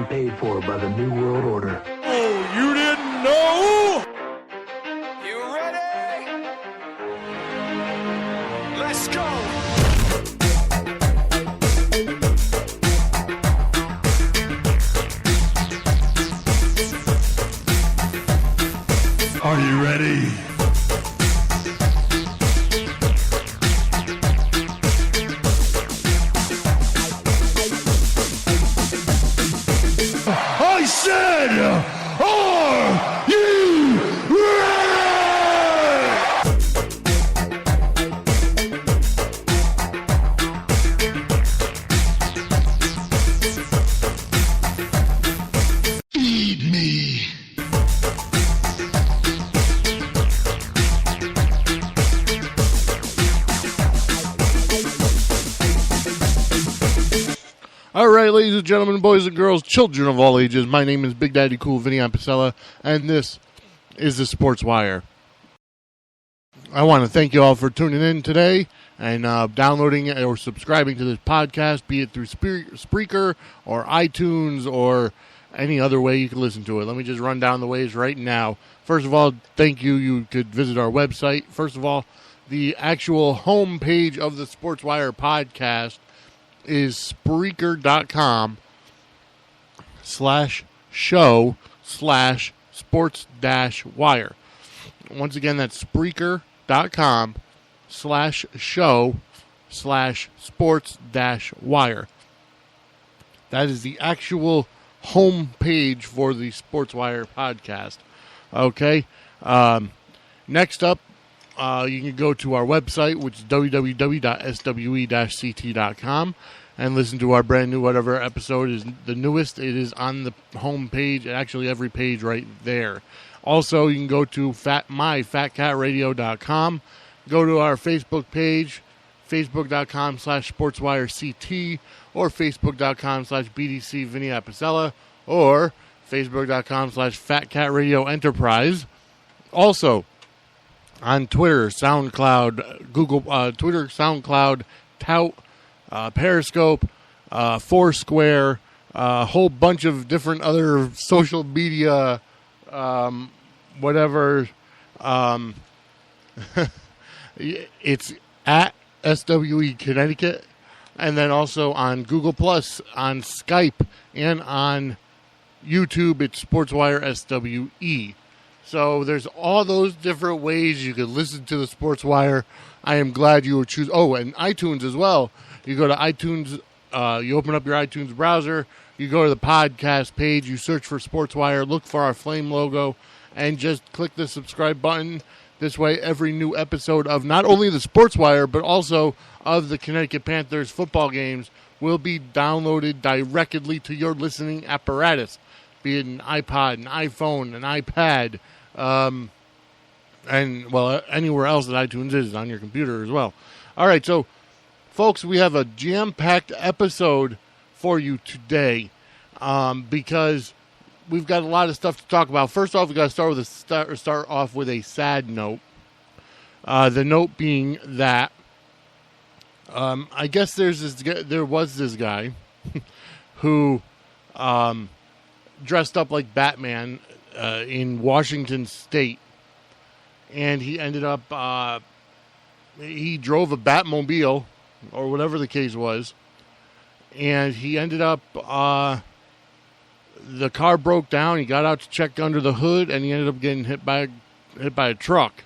been paid for by the New World Order. Oh, you didn't know? You ready? Let's go! Are you ready? I said, are you ready? Feed me. All right, ladies and gentlemen, boys and girls, children of all ages, my name is Big Daddy Cool Vinny Ampicella, and this is the Sportswire. I want to thank you all for tuning in today and downloading or subscribing to this podcast, be it through Spreaker or iTunes or any other way you can listen to it. Let me just run down the ways right now. First of all, thank you. You could visit our website. First of all, the actual homepage of the Sportswire podcast is Spreaker.com/show/sports-wire. Once again, that's Spreaker.com/show/sports-wire. That is the actual home page for the Sportswire podcast. Okay. Next up, you can go to our website, which is www.swe-ct.com, and listen to our brand new whatever episode is the newest. It is on the home page, actually every page right there. Also, you can go to myfatcatradio.com, go to our Facebook page, facebook.com/sportswirect, or facebook.com/BDC Vinny Apicella, or facebook.com/fatcatradioenterprise. Also, on Twitter, SoundCloud, Google, Twitter, SoundCloud, Tout, Periscope, Foursquare, a whole bunch of different other social media, whatever. It's at SWE Connecticut, and then also on Google Plus, on Skype, and on YouTube, it's Sportswire SWE. So there's all those different ways you can listen to the Sportswire. I am glad you would choose. Oh, and iTunes as well. You go to iTunes, you open up your iTunes browser, you go to the podcast page, you search for Sportswire, look for our flame logo, and just click the subscribe button. This way, every new episode of not only the Sportswire, but also of the Connecticut Panthers football games will be downloaded directly to your listening apparatus, be it an iPod, an iPhone, an iPad, and, well, anywhere else that iTunes is on your computer as well. All right, so, folks, we have a jam-packed episode for you today because we've got a lot of stuff to talk about. First off, we've got to start off with a sad note. The note being that I guess there was this guy who dressed up like Batman in Washington State, and he ended up he drove a Batmobile or whatever the case was, and he ended up the car broke down. He got out to check under the hood, and he ended up getting hit by a truck,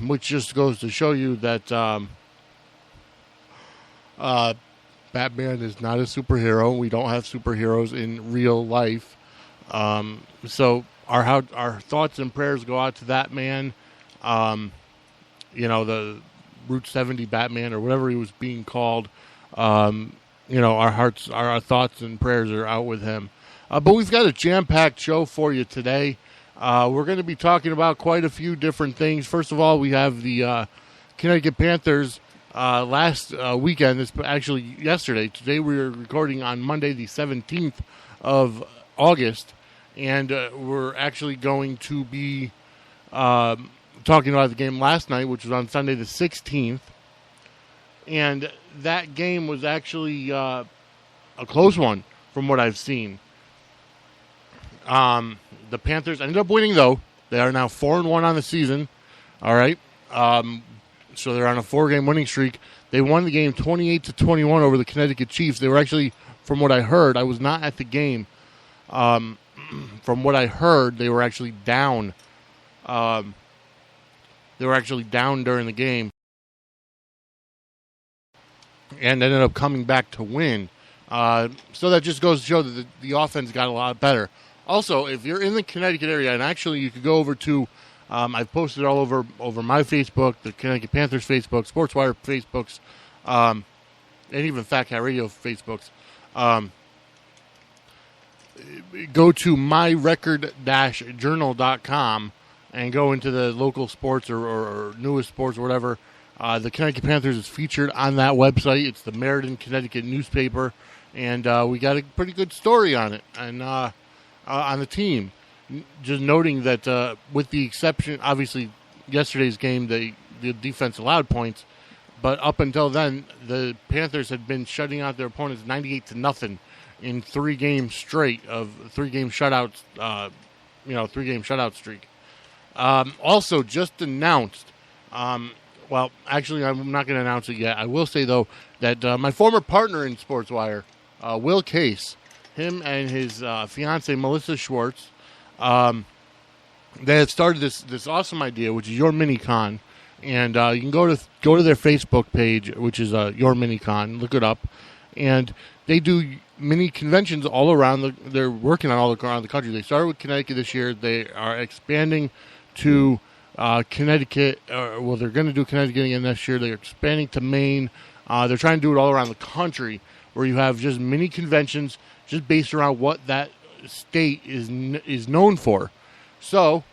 which just goes to show you that Batman is not a superhero. We don't have superheroes in real life. So our thoughts and prayers go out to that man. The Route 70 Batman or whatever he was being called. Our thoughts and prayers are out with him. But we've got a jam-packed show for you today. We're going to be talking about quite a few different things. First of all, we have the Connecticut Panthers last weekend. It's actually yesterday. Today we are recording on Monday the 17th of August. And we're actually going to be talking about the game last night, which was on Sunday the 16th. And that game was actually a close one from what I've seen. The Panthers ended up winning, though. They are now 4-1 on the season. All right. So they're on a 4-game winning streak. They won the game 28-21 over the Connecticut Chiefs. They were actually, from what I heard, I was not at the game. From what I heard, they were actually down. They were actually down during the game and ended up coming back to win. So that just goes to show that the offense got a lot better. Also, if you're in the Connecticut area, and actually you could go over to, I've posted all over my Facebook, the Connecticut Panthers Facebook, Sportswire Facebooks, and even Fat Cat Radio Facebooks. Go to myrecord-journal.com and go into the local sports or newest sports or whatever. The Connecticut Panthers is featured on that website. It's the Meriden, Connecticut newspaper, and we got a pretty good story on it and on the team. Just noting that with the exception, obviously, yesterday's game, the defense allowed points, but up until then, the Panthers had been shutting out their opponents 98-0 in 3 games straight of 3-game shutouts. 3-game shutout streak. Also, just announced. Well, actually, I'm not going to announce it yet. I will say, though, that my former partner in Sportswire, Will Case, him and his fiancee, Melissa Schwartz, they had started this awesome idea, which is Your Minicon. And you can go to their Facebook page, which is Your Minicon. Look it up. And they do mini conventions all around. They're working on all around the country. They started with Connecticut this year. They are expanding to Connecticut. They're going to do Connecticut again this year. They're expanding to Maine. They're trying to do it all around the country, where you have just mini conventions, just based around what that state is known for. So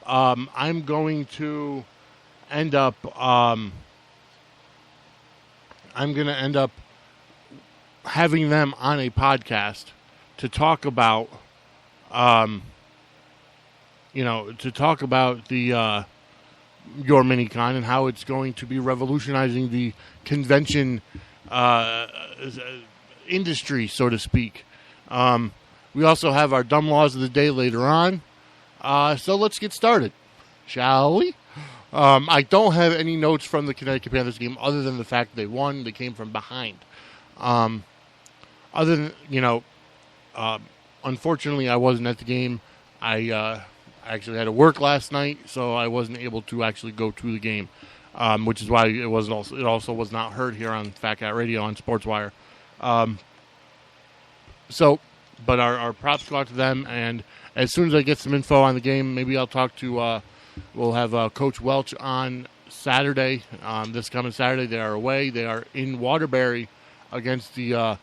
I'm going to end up. I'm going to end up having them on a podcast to talk about, the Your Minicon and how it's going to be revolutionizing the convention industry, so to speak. We also have our dumb laws of the day later on. So let's get started, shall we? I don't have any notes from the Connecticut Panthers game other than the fact they won. They came from behind. Other than, unfortunately, I wasn't at the game. I actually had to work last night, so I wasn't able to actually go to the game, which is why it also was not heard here on Fat Cat Radio on Sportswire. But our props go out to them, and as soon as I get some info on the game, maybe I'll talk to. We'll have Coach Welch on Saturday. This coming Saturday, they are away. They are in Waterbury against the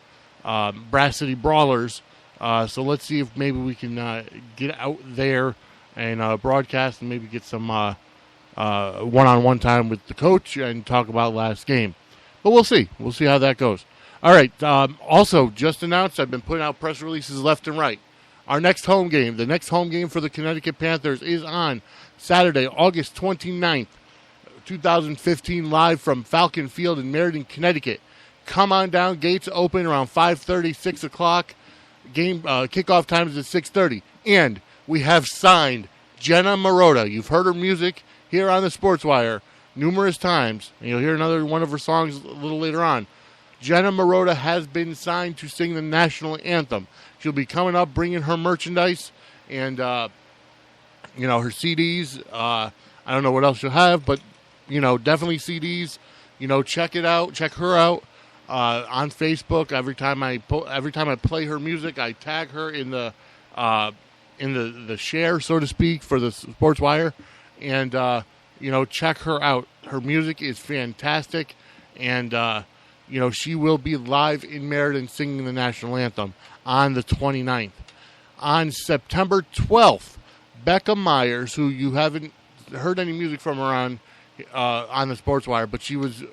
Brass City Brawlers. So let's see if maybe we can get out there and broadcast and maybe get some one-on-one time with the coach and talk about last game. But we'll see. We'll see how that goes. All right. Also, just announced, I've been putting out press releases left and right. Our next home game, the next home game for the Connecticut Panthers is on Saturday, August 29th, 2015, live from Falcon Field in Meriden, Connecticut. Come on down. Gates open around 5:30, 6 o'clock. Game kickoff time is at 6:30. And we have signed Jenna Marotta. You've heard her music here on the Sportswire numerous times, and you'll hear another one of her songs a little later on. Jenna Marotta has been signed to sing the national anthem. She'll be coming up, bringing her merchandise and, her CDs. I don't know what else she'll have, but, definitely CDs. Check it out. Check her out on Facebook. Every time I play her music, I tag her in the share, so to speak, for the Sportswire. And, check her out. Her music is fantastic. And, she will be live in Meriden singing the national anthem on the 29th. On September 12th, Becca Myers, who you haven't heard any music from her on the Sportswire, but she was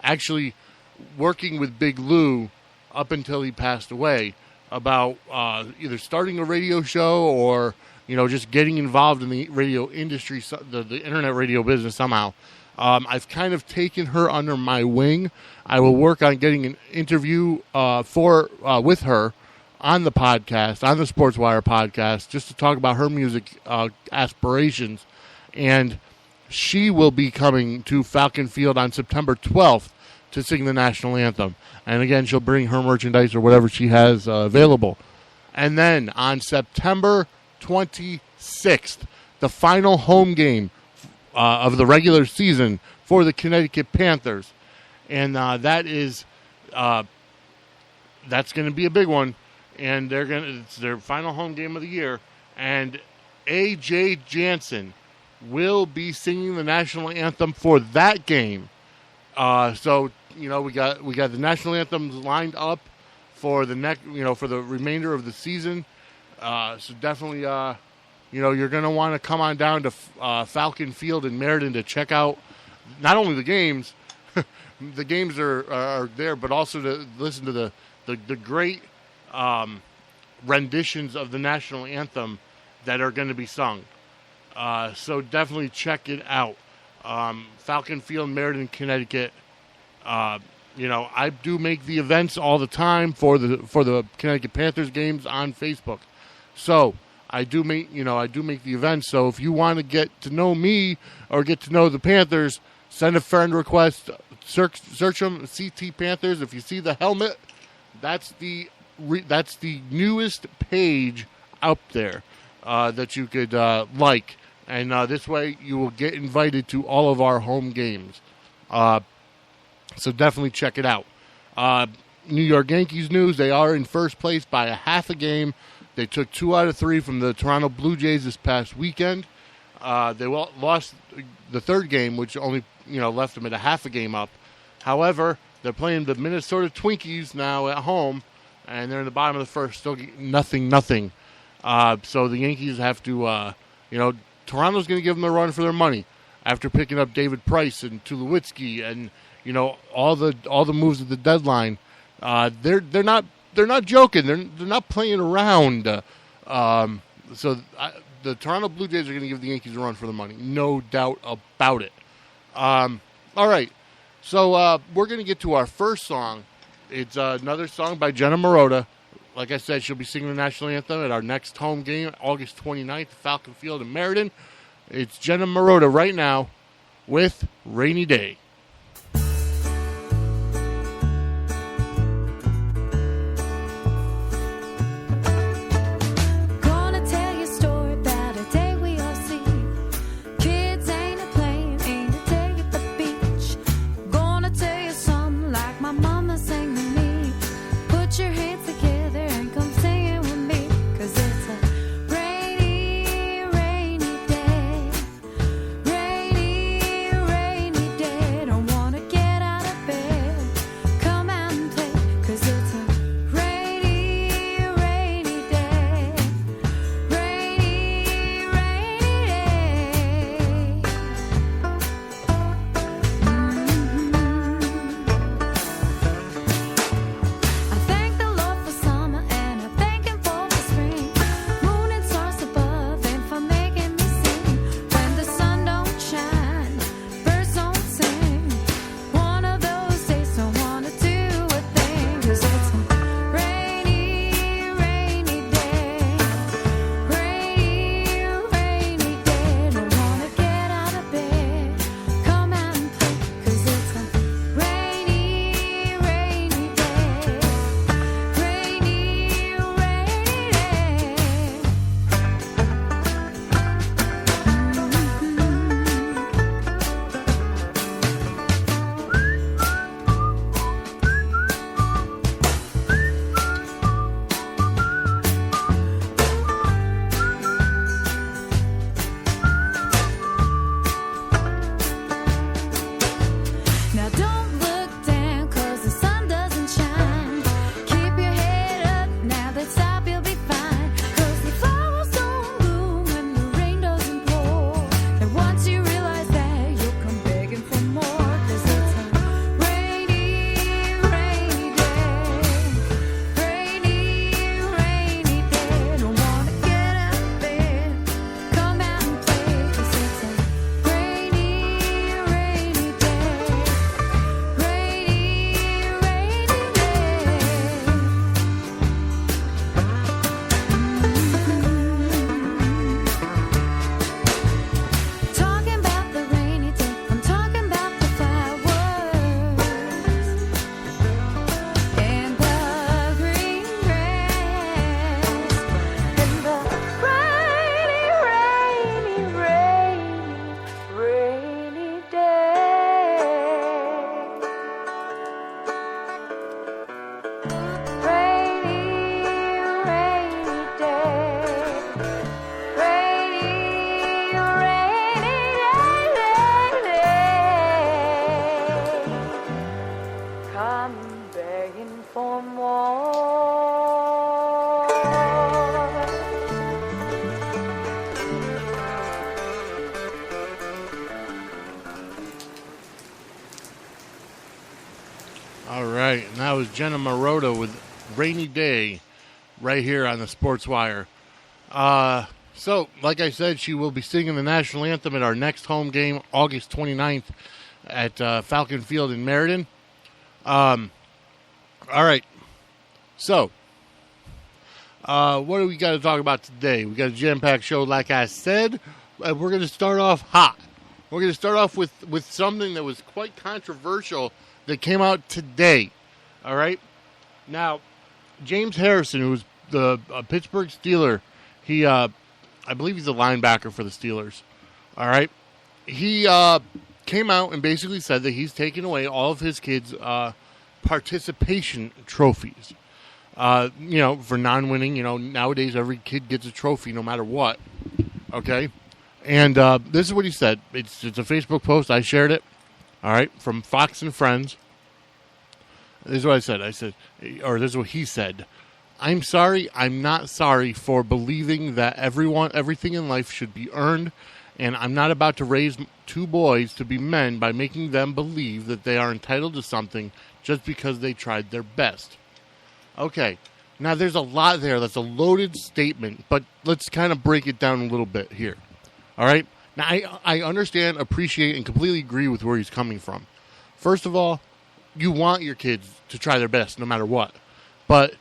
actually working with Big Lou up until he passed away about either starting a radio show or, just getting involved in the radio industry, the internet radio business somehow. I've kind of taken her under my wing. I will work on getting an interview with her on the podcast, on the Sportswire podcast, just to talk about her music aspirations. And she will be coming to Falcon Field on September 12th to sing the national anthem. And again, she'll bring her merchandise or whatever she has available. And then on September 26th, the final home game of the regular season for the Connecticut Panthers. And that's going to be a big one. And it's their final home game of the year. And A.J. Jansen will be singing the national anthem for that game. So we got the national anthems lined up for for the remainder of the season. So definitely, you're going to want to come on down to Falcon Field in Meriden to check out not only the games, the games are there, but also to listen to the great renditions of the national anthem that are going to be sung. So definitely check it out. Falcon Field, Meriden, Connecticut. I do make the events all the time for the Connecticut Panthers games on Facebook. So I do make the events. So if you want to get to know me or get to know the Panthers, send a friend request. Search them, CT Panthers. If you see the helmet, that's the newest page out there that you could like. And this way you will get invited to all of our home games. So definitely check it out. New York Yankees news, they are in first place by a half a game. They took 2 out of 3 from the Toronto Blue Jays this past weekend. They lost the third game, which only left them at a half a game up. However, they're playing the Minnesota Twinkies now at home, and they're in the bottom of the first, still nothing. So the Yankees have to, Toronto's going to give them a run for their money after picking up David Price and Tulowitzki and all the moves at the deadline. They're not joking. They're not playing around. So the Toronto Blue Jays are going to give the Yankees a run for the money, no doubt about it. All right, so we're going to get to our first song. It's another song by Jenna Marotta. Like I said, she'll be singing the national anthem at our next home game, August 29th, Falcon Field in Meriden. It's Jenna Marotta right now with Rainy Day. Rainy, rainy day. right, and that was Jenna Marotta with Rainy Day right here on the Sportswire. So, like I said, she will be singing the national anthem at our next home game, August 29th at Falcon Field in Meriden. All right, so what do we got to talk about today? We got a jam-packed show, like I said. We're going to start off hot. We're going to start off with something that was quite controversial that came out today. All right? Now, James Harrison, who's the Pittsburgh Steeler, he, I believe he's a linebacker for the Steelers. All right? He came out and basically said that he's taken away all of his kids' participation trophies. For non-winning, nowadays every kid gets a trophy no matter what. Okay? And this is what he said. It's a Facebook post. I shared it. All right? From Fox and Friends. This is what I said. This is what he said. I'm sorry. I'm not sorry for believing that everything in life should be earned. And I'm not about to raise two boys to be men by making them believe that they are entitled to something just because they tried their best. Okay, now there's a lot there. That's a loaded statement, but let's kind of break it down a little bit here. All right? Now, I understand, appreciate, and completely agree with where he's coming from. First of all, you want your kids to try their best no matter what. But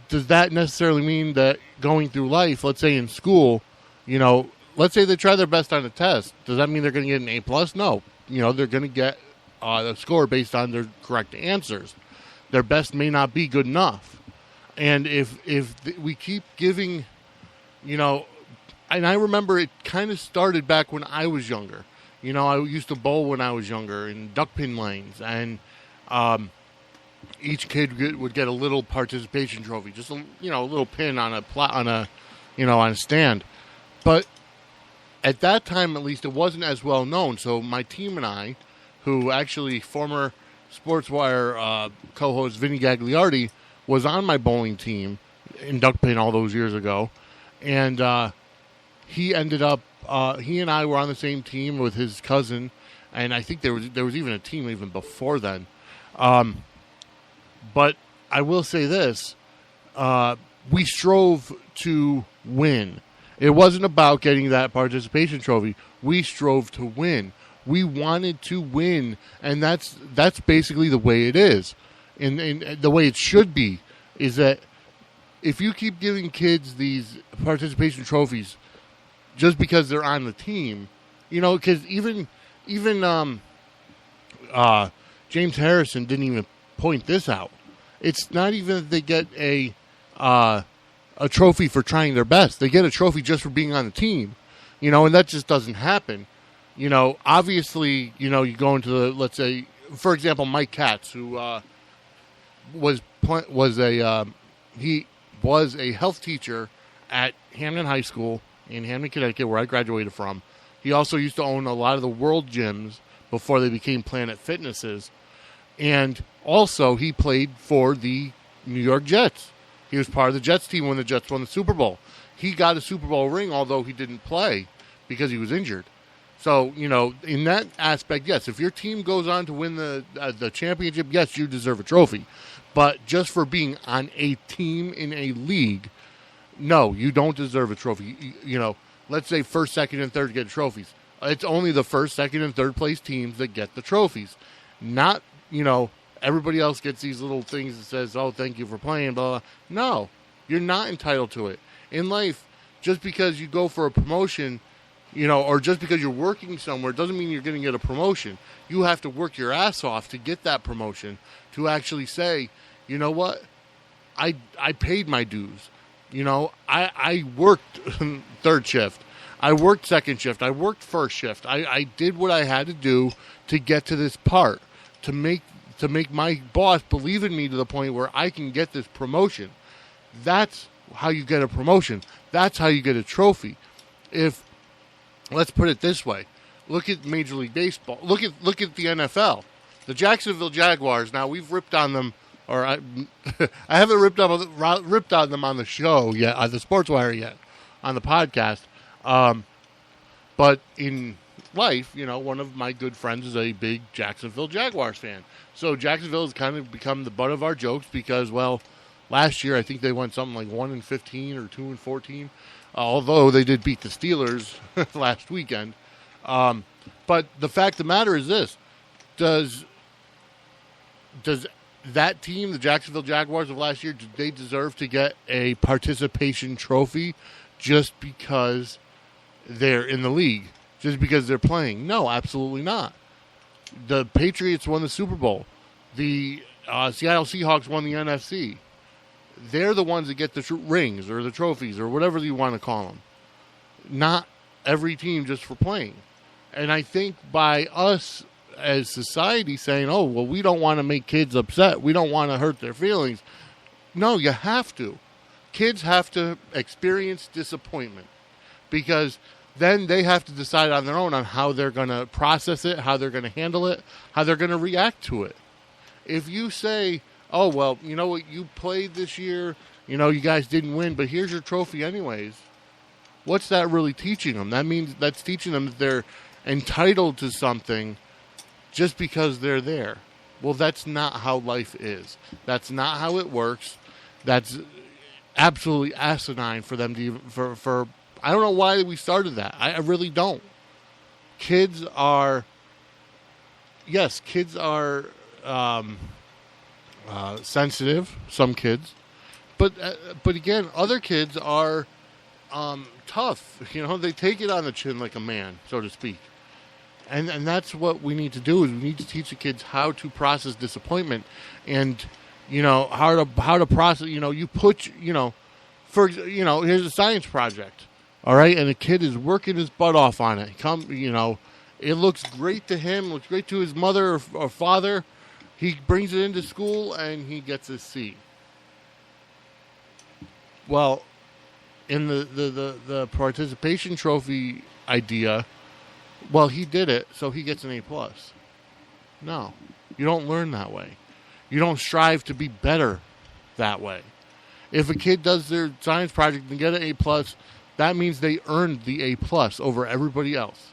does that necessarily mean that going through life, let's say in school, let's say they try their best on a test, does that mean they're going to get an A+? No. They're going to get a score based on their correct answers. Their best may not be good enough. And if we keep giving, and I remember it kind of started back when I was younger. I used to bowl when I was younger in duck pin lanes, and each kid would get a little participation trophy, just a little pin on a stand. But at that time, at least, it wasn't as well known. So my team and I, who actually former Sportswire co-host Vinny Gagliardi was on my bowling team in duck pin all those years ago, and he ended up. He and I were on the same team with his cousin, and I think there was even a team even before then. But I will say this: we strove to win. It wasn't about getting that participation trophy. We strove to win. We wanted to win, and that's basically the way it is. And the way it should be is that if you keep giving kids these participation trophies just because they're on the team, because even James Harrison didn't even point this out. It's not even that they get a trophy for trying their best. They get a trophy just for being on the team, and that just doesn't happen. Obviously, you go into the, let's say, for example, Mike Katz, who was a health teacher at Hamden High School in Hamden, Connecticut, where I graduated from. He also used to own a lot of the world gyms before they became Planet Fitnesses. And also, he played for the New York Jets. He was part of the Jets team when the Jets won the Super Bowl. He got a Super Bowl ring, although he didn't play because he was injured. So, in that aspect, yes, if your team goes on to win the championship, yes, you deserve a trophy. But just for being on a team in a league, no, you don't deserve a trophy. Let's say first, second, and third get trophies. It's only the first, second, and third place teams that get the trophies. Not, everybody else gets these little things that says, oh, thank you for playing, blah, blah. No, you're not entitled to it. In life, just because you go for a promotion, or just because you're working somewhere doesn't mean you're going to get a promotion. You have to work your ass off to get that promotion, to actually say, you know what, I paid my dues. I worked third shift. I worked second shift. I worked first shift. I did what I had to do to get to this part, to make my boss believe in me to the point where I can get this promotion. That's how you get a promotion. That's how you get a trophy. Let's put it this way. Look at Major League Baseball. Look at the NFL. The Jacksonville Jaguars. Now, we've ripped on them, or I haven't ripped on them on the show yet, on the Sportswire yet, on the podcast. But in life, one of my good friends is a big Jacksonville Jaguars fan. So Jacksonville has kind of become the butt of our jokes because, well, last year I think they went something like 1-15 or 2-14, although they did beat the Steelers last weekend. But the fact of the matter is this: does that team, the Jacksonville Jaguars of last year, do they deserve to get a participation trophy just because they're in the league, just because they're playing? No, absolutely not. The Patriots won the Super Bowl. The Seattle Seahawks won the NFC. They're the ones that get the rings or the trophies or whatever you want to call them. Not every team just for playing. And I think by us as society saying, oh, well, we don't want to make kids upset. We don't want to hurt their feelings. No, you have to. Kids have to experience disappointment because then they have to decide on their own on how they're going to process it, how they're going to handle it, how they're going to react to it. If you say, oh, well, you know what, you played this year, you guys didn't win, but here's your trophy anyways, what's that really teaching them? That means that's teaching them that they're entitled to something just because they're there. Well, that's not how life is. That's not how it works. That's absolutely asinine for them to for I don't know why we started that. I really don't. Kids are sensitive, some kids, but again, other kids are tough. They take it on the chin like a man, so to speak. And that's what we need to do is we need to teach the kids how to process disappointment and, how to process, you put, here's a science project, all right? And the kid is working his butt off on it. It looks great to him, looks great to his mother or father. He brings it into school and he gets a C. Well, in the participation trophy idea, well, he did it, so he gets an A+. No, you don't learn that way. You don't strive to be better that way. If a kid does their science project and get an A+, that means they earned the A+ over everybody else.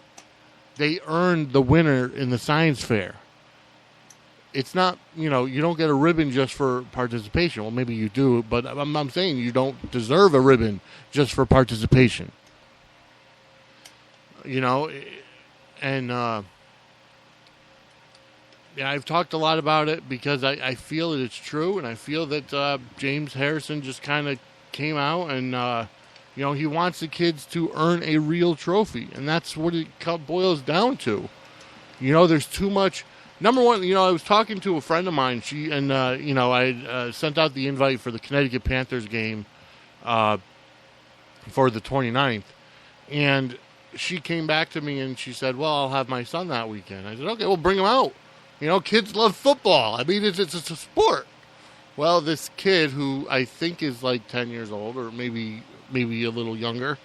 They earned the winner in the science fair. It's not, you don't get a ribbon just for participation. Well, maybe you do, but I'm saying you don't deserve a ribbon just for participation. And I've talked a lot about it because I feel that it's true, and I feel that James Harrison just kind of came out and, he wants the kids to earn a real trophy, and that's what it boils down to. There's too much. Number one, I was talking to a friend of mine. I sent out the invite for the Connecticut Panthers game for the 29th, and she came back to me and she said, well, I'll have my son that weekend. I said, okay, well, bring him out. Kids love football. I mean, it's a sport. Well, this kid who I think is like 10 years old or maybe a little younger,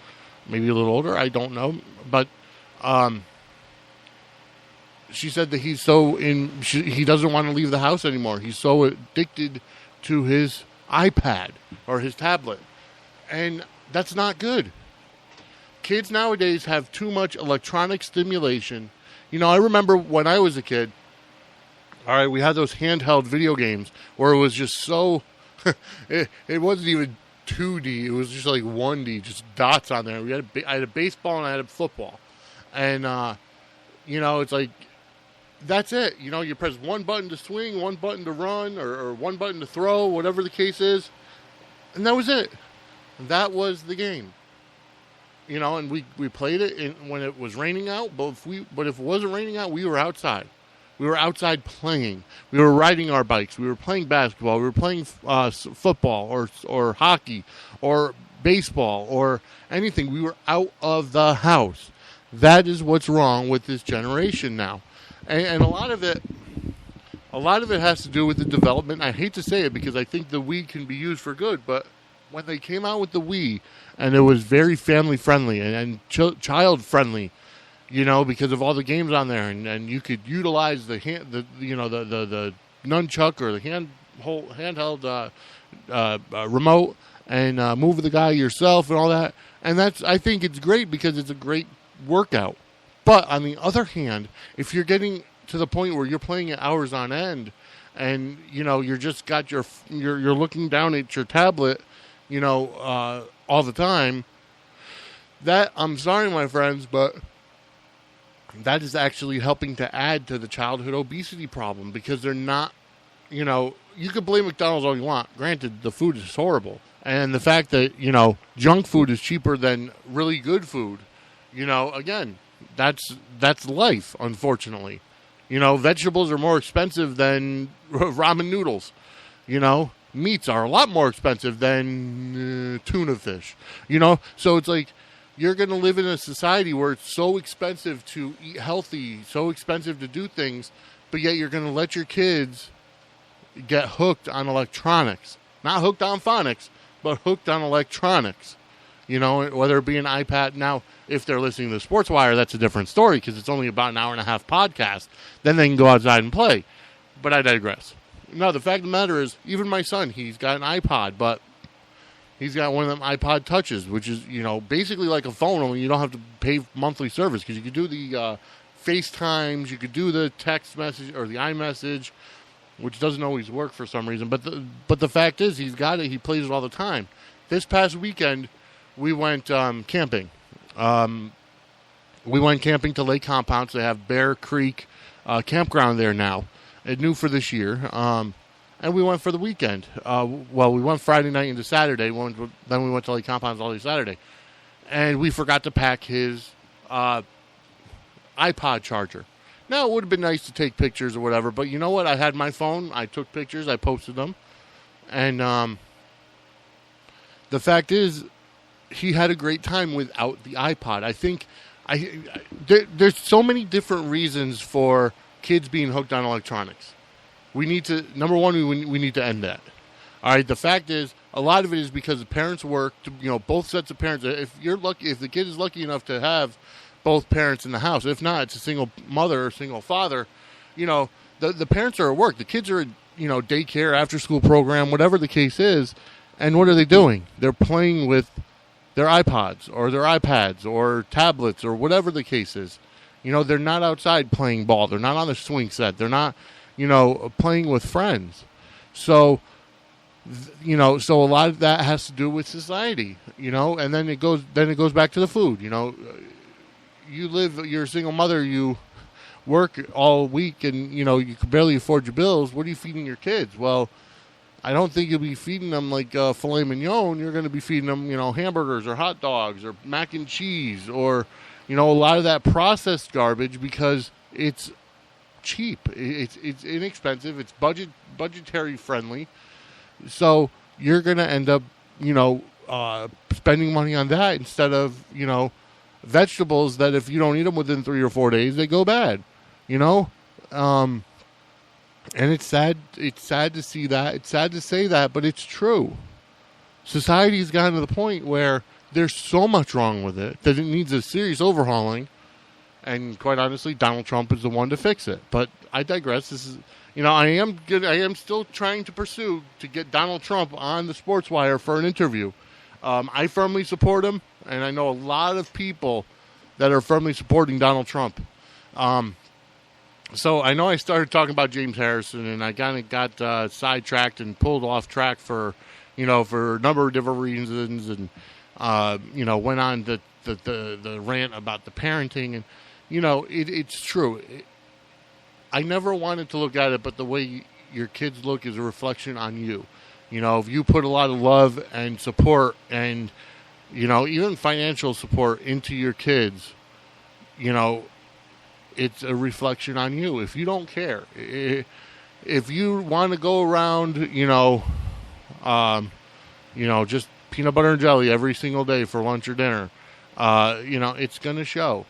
maybe a little older, I don't know. But she said that he doesn't want to leave the house anymore. He's so addicted to his iPad or his tablet. And that's not good. Kids nowadays have too much electronic stimulation. I remember when I was a kid, all right, we had those handheld video games where it was just so, it wasn't even 2D. It was just like 1D, just dots on there. I had a baseball and I had a football. And, it's like, that's it. You press one button to swing, one button to run, or one button to throw, whatever the case is. And that was it. That was the game. And we played it when it was raining out. But if it wasn't raining out, we were outside. We were outside playing. We were riding our bikes. We were playing basketball. We were playing football or hockey or baseball or anything. We were out of the house. That is what's wrong with this generation now, and a lot of it has to do with the development. I hate to say it because I think the Wii can be used for good, but when they came out with the Wii and it was very family friendly and child friendly, because of all the games on there, and you could utilize the nunchuck or the handheld remote and move the guy yourself and all that. And I think it's great because it's a great workout. But on the other hand, if you're getting to the point where you're playing at hours on end, and you're just got you're looking down at your tablet, all the time, that, I'm sorry, my friends, but that is actually helping to add to the childhood obesity problem, because they're not, you could blame McDonald's all you want. Granted, the food is horrible. And the fact that, junk food is cheaper than really good food, again, that's life, unfortunately. Vegetables are more expensive than ramen noodles. Meats are a lot more expensive than tuna fish. So it's like, you're going to live in a society where it's so expensive to eat healthy, so expensive to do things, but yet you're going to let your kids get hooked on electronics. Not hooked on phonics, but hooked on electronics. Whether it be an iPad. Now, if they're listening to the Sportswire, that's a different story, because it's only about an hour and a half podcast. Then they can go outside and play. But I digress. No, the fact of the matter is, even my son, he's got an iPod, but he's got one of them iPod Touches, which is, basically like a phone, only you don't have to pay monthly service, because you could do the FaceTimes, you could do the text message or the iMessage, which doesn't always work for some reason. But the fact is, he's got it. He plays it all the time. This past weekend, we went camping. We went camping to Lake Compounce. They have Bear Creek campground there now. It's new for this year. And we went for the weekend. We went Friday night into Saturday. Then we went to Lake Compounce all day Saturday. And we forgot to pack his iPod charger. Now, it would have been nice to take pictures or whatever, but you know what? I had my phone. I took pictures. I posted them. And the fact is, he had a great time without the iPod. I think there's so many different reasons for kids being hooked on electronics. We need to, number one, we need to end that. All right, the fact is, a lot of it is because the parents work, both sets of parents. If the kid is lucky enough to have both parents in the house, if not, it's a single mother or single father, the parents are at work. The kids are at, daycare, after school program, whatever the case is. And what are they doing? They're playing with their iPods or their iPads or tablets or whatever the case is. They're not outside playing ball. They're not on the swing set. They're not, playing with friends. So, so a lot of that has to do with society, and then it goes back to the food. You're a single mother, you work all week, and, you can barely afford your bills. What are you feeding your kids? Well, I don't think you'll be feeding them like filet mignon. You're going to be feeding them, hamburgers or hot dogs or mac and cheese or, a lot of that processed garbage, because it's cheap. It's inexpensive. It's budgetary friendly. So you're going to end up, spending money on that instead of, vegetables that if you don't eat them within 3 or 4 days, they go bad, and it's sad. It's sad to see that. It's sad to say that, but it's true. Society's gotten to the point where there's so much wrong with it that it needs a serious overhauling. And quite honestly, Donald Trump is the one to fix it. But I digress. This is, I am still trying to pursue to get Donald Trump on the Sportswire for an interview. I firmly support him, and I know a lot of people that are firmly supporting Donald Trump. So I know I started talking about James Harrison, and I kind of got sidetracked and pulled off track for a number of different reasons, and went on the rant about the parenting, and it's true. I never wanted to look at it, but the way your kids look is a reflection on you. If you put a lot of love and support and even financial support into your kids, it's a reflection on you. If you don't care, if you want to go around, just peanut butter and jelly every single day for lunch or dinner, it's going to show.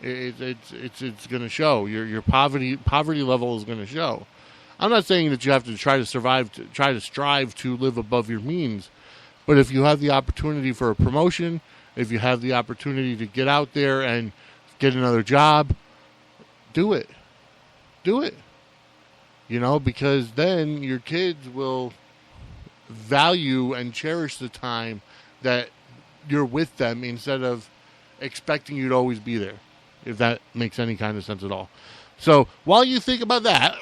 It's going to show. Your poverty level is going to show. I'm not saying that you have to try to strive to live above your means, but if you have the opportunity for a promotion, if you have the opportunity to get out there and get another job, do it. Do it. Because then your kids will value and cherish the time that you're with them instead of expecting you to always be there. if that makes any kind of sense at all. So while you think about that,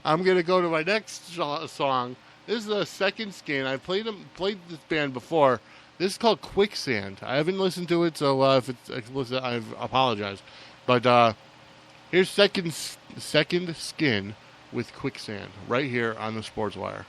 I'm going to go to my next song. This is the Second Skin. I played this band before. This is called Quicksand. I haven't listened to it, so if it's explicit, I apologize. But here's Second Skin with Quicksand right here on the Sportswire.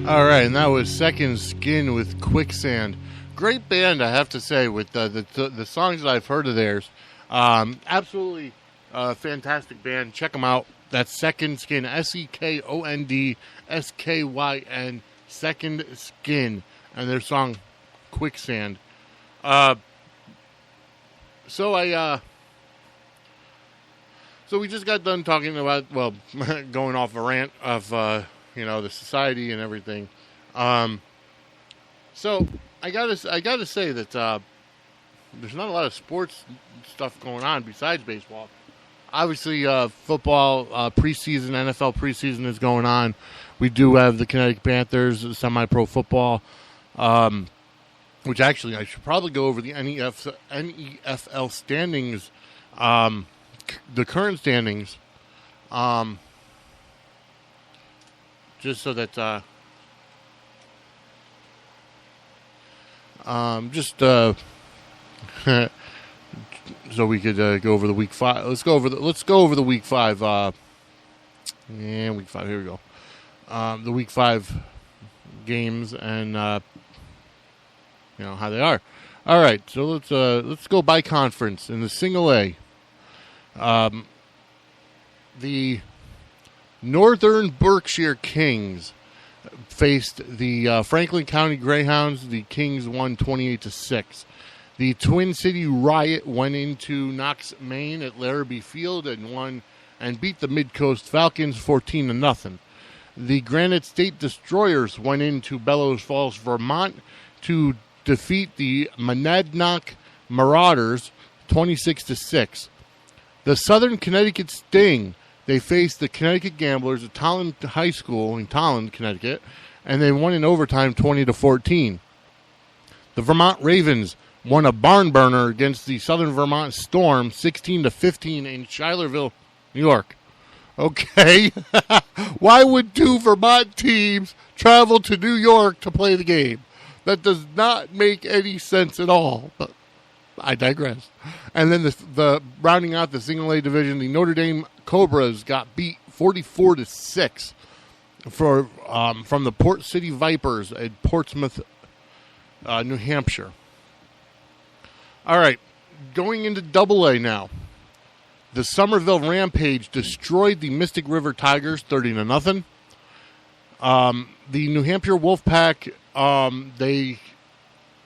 All right, and that was Second Skin with Quicksand. Great band, I have to say, with the songs that I've heard of theirs. Absolutely fantastic band. Check them out. That's Second Skin, SEKONDSKYN, Second Skin, and their song Quicksand. So we just got done talking about, well, going off a rant of, the society and everything. So I gotta say that there's not a lot of sports stuff going on besides baseball. Obviously, football preseason, NFL preseason is going on. We do have the Connecticut Panthers, semi-pro football, which actually I should probably go over the NEFL standings, the current standings, just so that so we could go over the week 5. Let's go over the week 5. Week 5. Here we go. The week 5 games and how they are. All right, so let's go by conference in the Single A. The Northern Berkshire Kings faced the Franklin County Greyhounds. The Kings won 28-6. The Twin City Riot went into Knox, Maine at Larrabee Field and beat the Mid-Coast Falcons 14-0. The Granite State Destroyers went into Bellows Falls, Vermont to defeat the Monadnock Marauders 26-6. The Southern Connecticut Sting, they faced the Connecticut Gamblers at Tolland High School in Tolland, Connecticut, and they won in overtime 20-14. The Vermont Ravens won a barn burner against the Southern Vermont Storm 16-15 in Schuylerville, New York. Okay. Why would two Vermont teams travel to New York to play the game? That does not make any sense at all. But I digress. And then the rounding out the Single A division, the Notre Dame Cobras got beat 44-6 from the Port City Vipers at Portsmouth, New Hampshire. All right, going into Double A now. The Somerville Rampage destroyed the Mystic River Tigers 30-0. The New Hampshire Wolfpack, they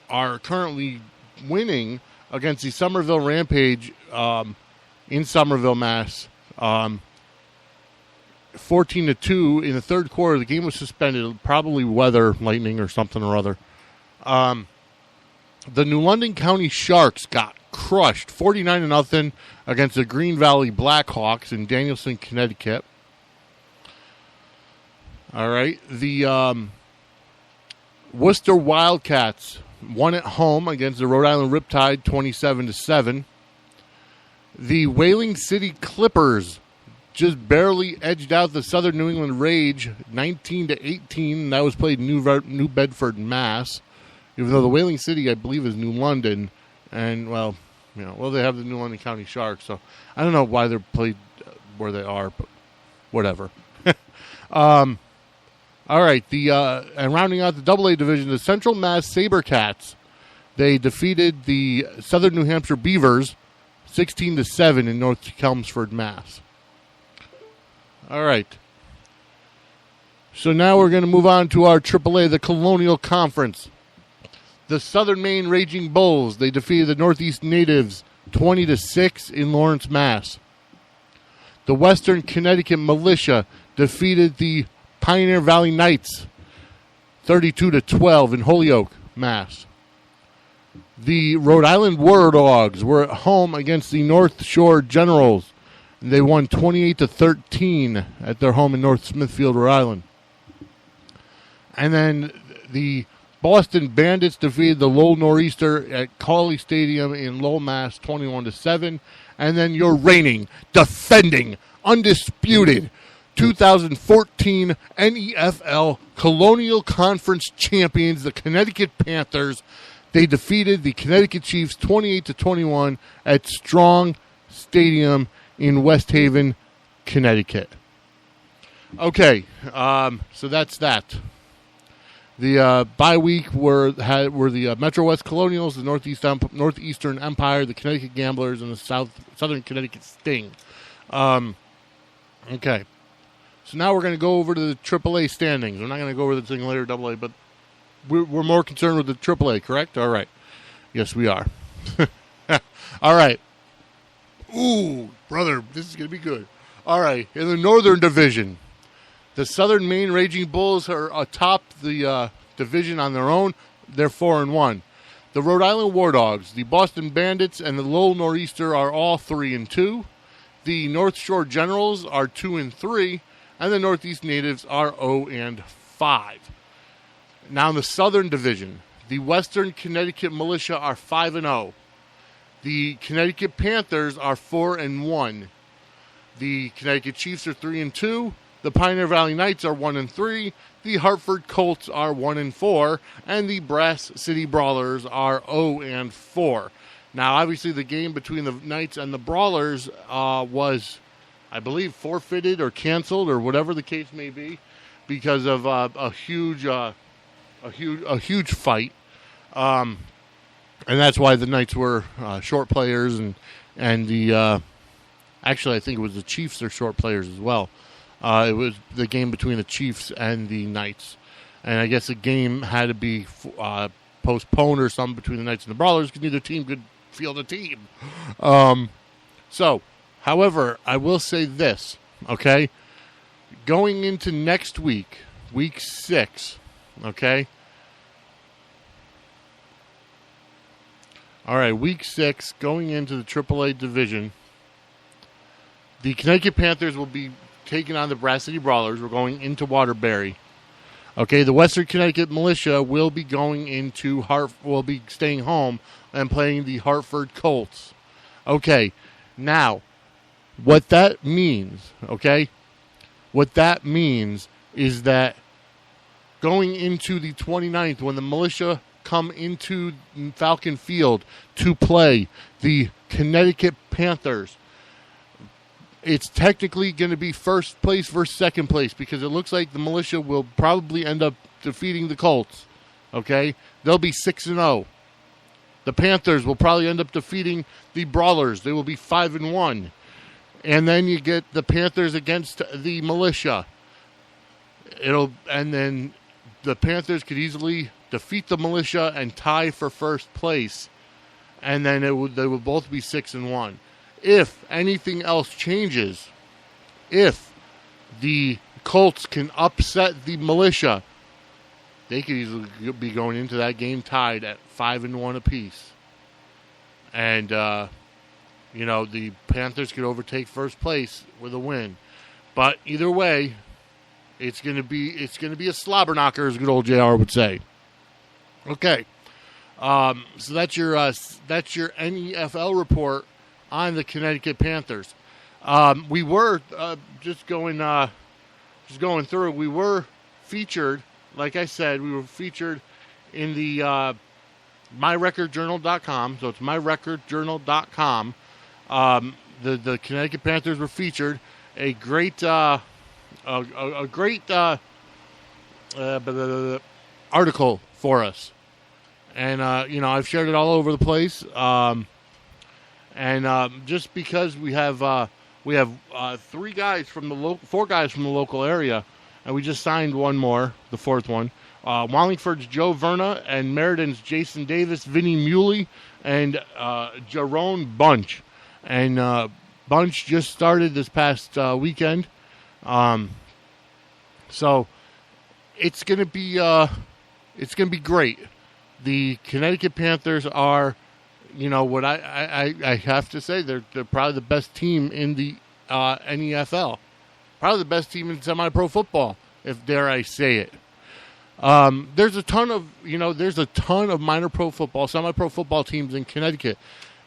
are currently winning against the Somerville Rampage in Somerville, Mass. 14-2 in the third quarter. The game was suspended, probably weather, lightning, or something or other. The New London County Sharks got crushed 49-0 against the Green Valley Blackhawks in Danielson, Connecticut. All right. The Worcester Wildcats won at home against the Rhode Island Riptide 27-7. The Whaling City Clippers just barely edged out the Southern New England Rage 19-18. That was played in New Bedford, Mass. Even though the Whaling City, I believe, is New London, and they have the New London County Sharks. So I don't know why they're played where they are, but whatever. All right, and rounding out the Double A division, the Central Mass Sabercats, they defeated the Southern New Hampshire Beavers 16-7 in North Chelmsford, Mass. All right. So now we're going to move on to our AAA, the Colonial Conference. The Southern Maine Raging Bulls, they defeated the Northeast Natives 20-6 in Lawrence, Mass. The Western Connecticut Militia defeated the Pioneer Valley Knights 32-12 in Holyoke, Mass. The Rhode Island War Dogs were at home against the North Shore Generals. They won 28-13 at their home in North Smithfield, Rhode Island. And then the Boston Bandits defeated the Lowell Nor'easter at Cawley Stadium in Lowell, Mass, 21-7. And then your reigning, defending, undisputed 2014 NEFL Colonial Conference champions, the Connecticut Panthers. They defeated the Connecticut Chiefs 28-21 at Strong Stadium in West Haven, Connecticut. Okay, so that's that. The bye week were the Metro West Colonials, the Northeastern Empire, the Connecticut Gamblers, and the Southern Connecticut Sting. Okay. So now we're going to go over to the AAA standings. We're not going to go over the single A or AA, but we're more concerned with the AAA, correct? All right. Yes, we are. All right. Ooh, brother, this is going to be good. All right. In the Northern Division, the Southern Maine Raging Bulls are atop the division on their own. They're 4-1. The Rhode Island War Dogs, the Boston Bandits, and the Lowell Nor'easter are all 3-2. The North Shore Generals are 2-3, and the Northeast Natives are 0-5. Now in the Southern Division, the Western Connecticut Militia are 5-0. The Connecticut Panthers are 4-1. The Connecticut Chiefs are 3-2. The Pioneer Valley Knights are 1-3. The Hartford Colts are 1-4, and the Brass City Brawlers are 0-4. Now, obviously, the game between the Knights and the Brawlers was, I believe, forfeited or canceled or whatever the case may be, because of a huge fight, and that's why the Knights were short players, and the actually I think it was the Chiefs are short players as well. It was the game between the Chiefs and the Knights. And I guess the game had to be postponed or something between the Knights and the Brawlers because neither team could field a team. However, I will say this, okay? Going into next week, week 6, okay? All right, week 6, going into the AAA division, the Connecticut Panthers will be taking on the Brass City Brawlers. We're going into Waterbury. Okay, the Western Connecticut Militia will be will be staying home and playing the Hartford Colts. Okay, now, what that means, is that going into the 29th, when the Militia come into Falcon Field to play the Connecticut Panthers, it's technically going to be first place versus second place because it looks like the Militia will probably end up defeating the Colts. Okay? They'll be 6-0. The Panthers will probably end up defeating the Brawlers. They will be 5-1. And then you get the Panthers against the Militia. And then the Panthers could easily defeat the Militia and tie for first place. And then they would both be 6-1. If anything else changes, if the Colts can upset the Militia, they could easily be going into that game tied at 5-1 apiece. And, the Panthers could overtake first place with a win. But either way, it's going to be a slobber knocker, as good old JR would say. Okay. So that's your NEFL report on the Connecticut Panthers. We were just going through. We were featured, like I said, we were featured in the myrecordjournal.com. So it's myrecordjournal.com. The Connecticut Panthers were featured. A great article for us, and I've shared it all over the place. Just because we have 4 guys from the local area, and we just signed one more, the 4th one. Wallingford's Joe Verna and Meriden Jason Davis, Vinny Muley, and Jerome Bunch. And Bunch just started this past weekend. So it's gonna be great. The Connecticut Panthers are, what I have to say, they're probably the best team in the NEFL. Probably the best team in semi-pro football, if dare I say it. There's a ton of minor pro football, semi-pro football teams in Connecticut.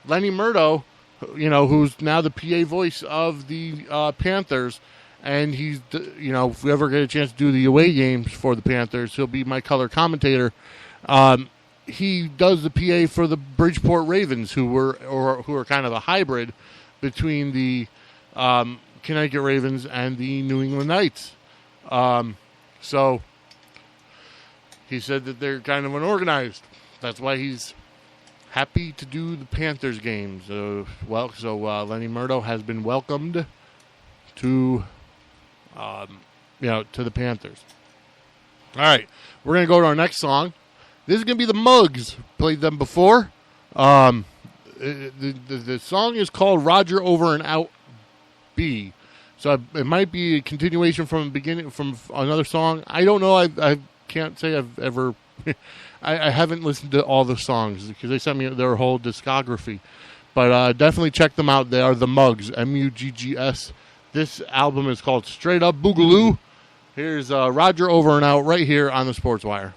Lenny Murdo, who's now the PA voice of the Panthers, and he's, if we ever get a chance to do the away games for the Panthers, he'll be my color commentator. He does the PA for the Bridgeport Ravens, who are kind of a hybrid between the Connecticut Ravens and the New England Knights. So he said that they're kind of unorganized. That's why he's happy to do the Panthers games. So Lenny Murdo has been welcomed to, to the Panthers. All right, we're gonna go to our next song. This is gonna be the Mugs. Played them before. The song is called "Roger Over and Out B." So it might be a continuation from another song. I don't know. I can't say I've ever. I haven't listened to all the songs because they sent me their whole discography. But definitely check them out. They are the Mugs, Muggs. This album is called Straight Up Boogaloo. Here's Roger Over and Out right here on the Sportswire.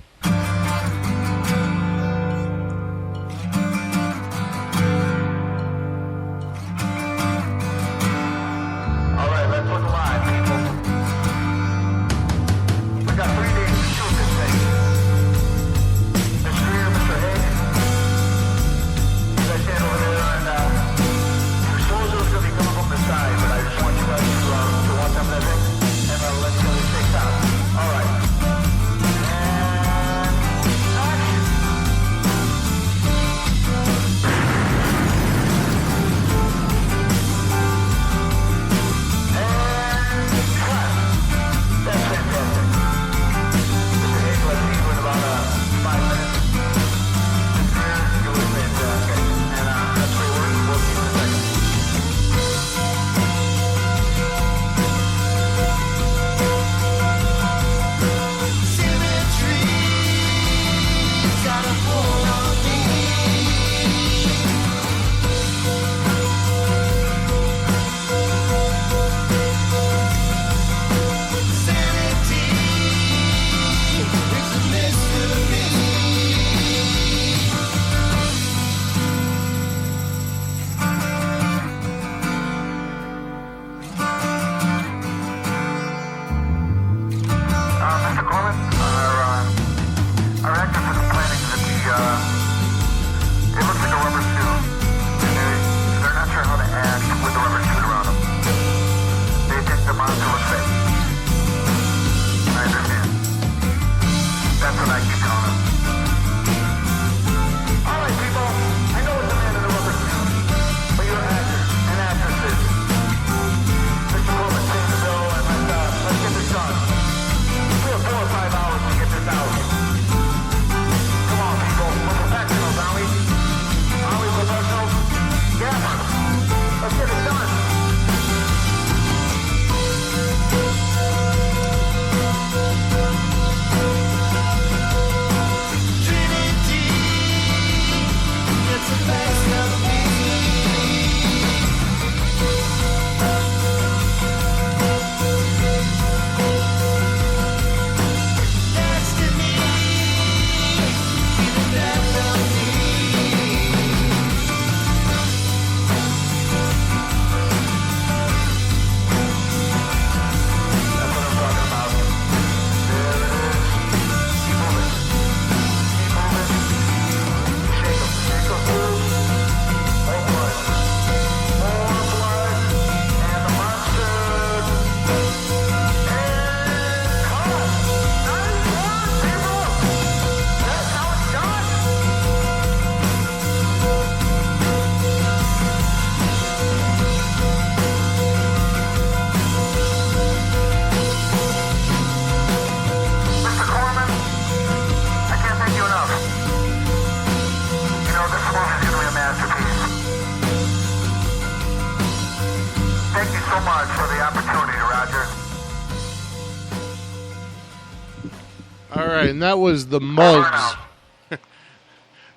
And that was the Mugs.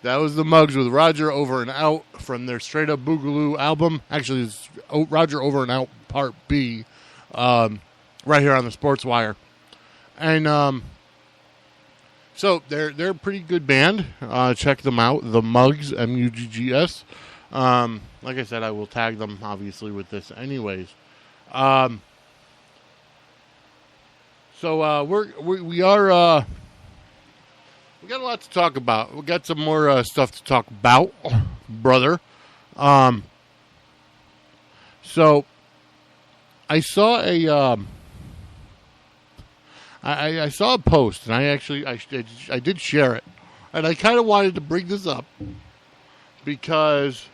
That was the Mugs with Roger Over and Out from their Straight Up Boogaloo album. Actually, it's Roger Over and Out Part B, right here on the Sportswire. And so they're a pretty good band. Check them out, the Mugs, Muggs. Like I said, I will tag them obviously with this, anyways. So we are. We got a lot to talk about. We got some more stuff to talk about, brother. So I saw I saw a post, and I did share it, and I kind of wanted to bring this up because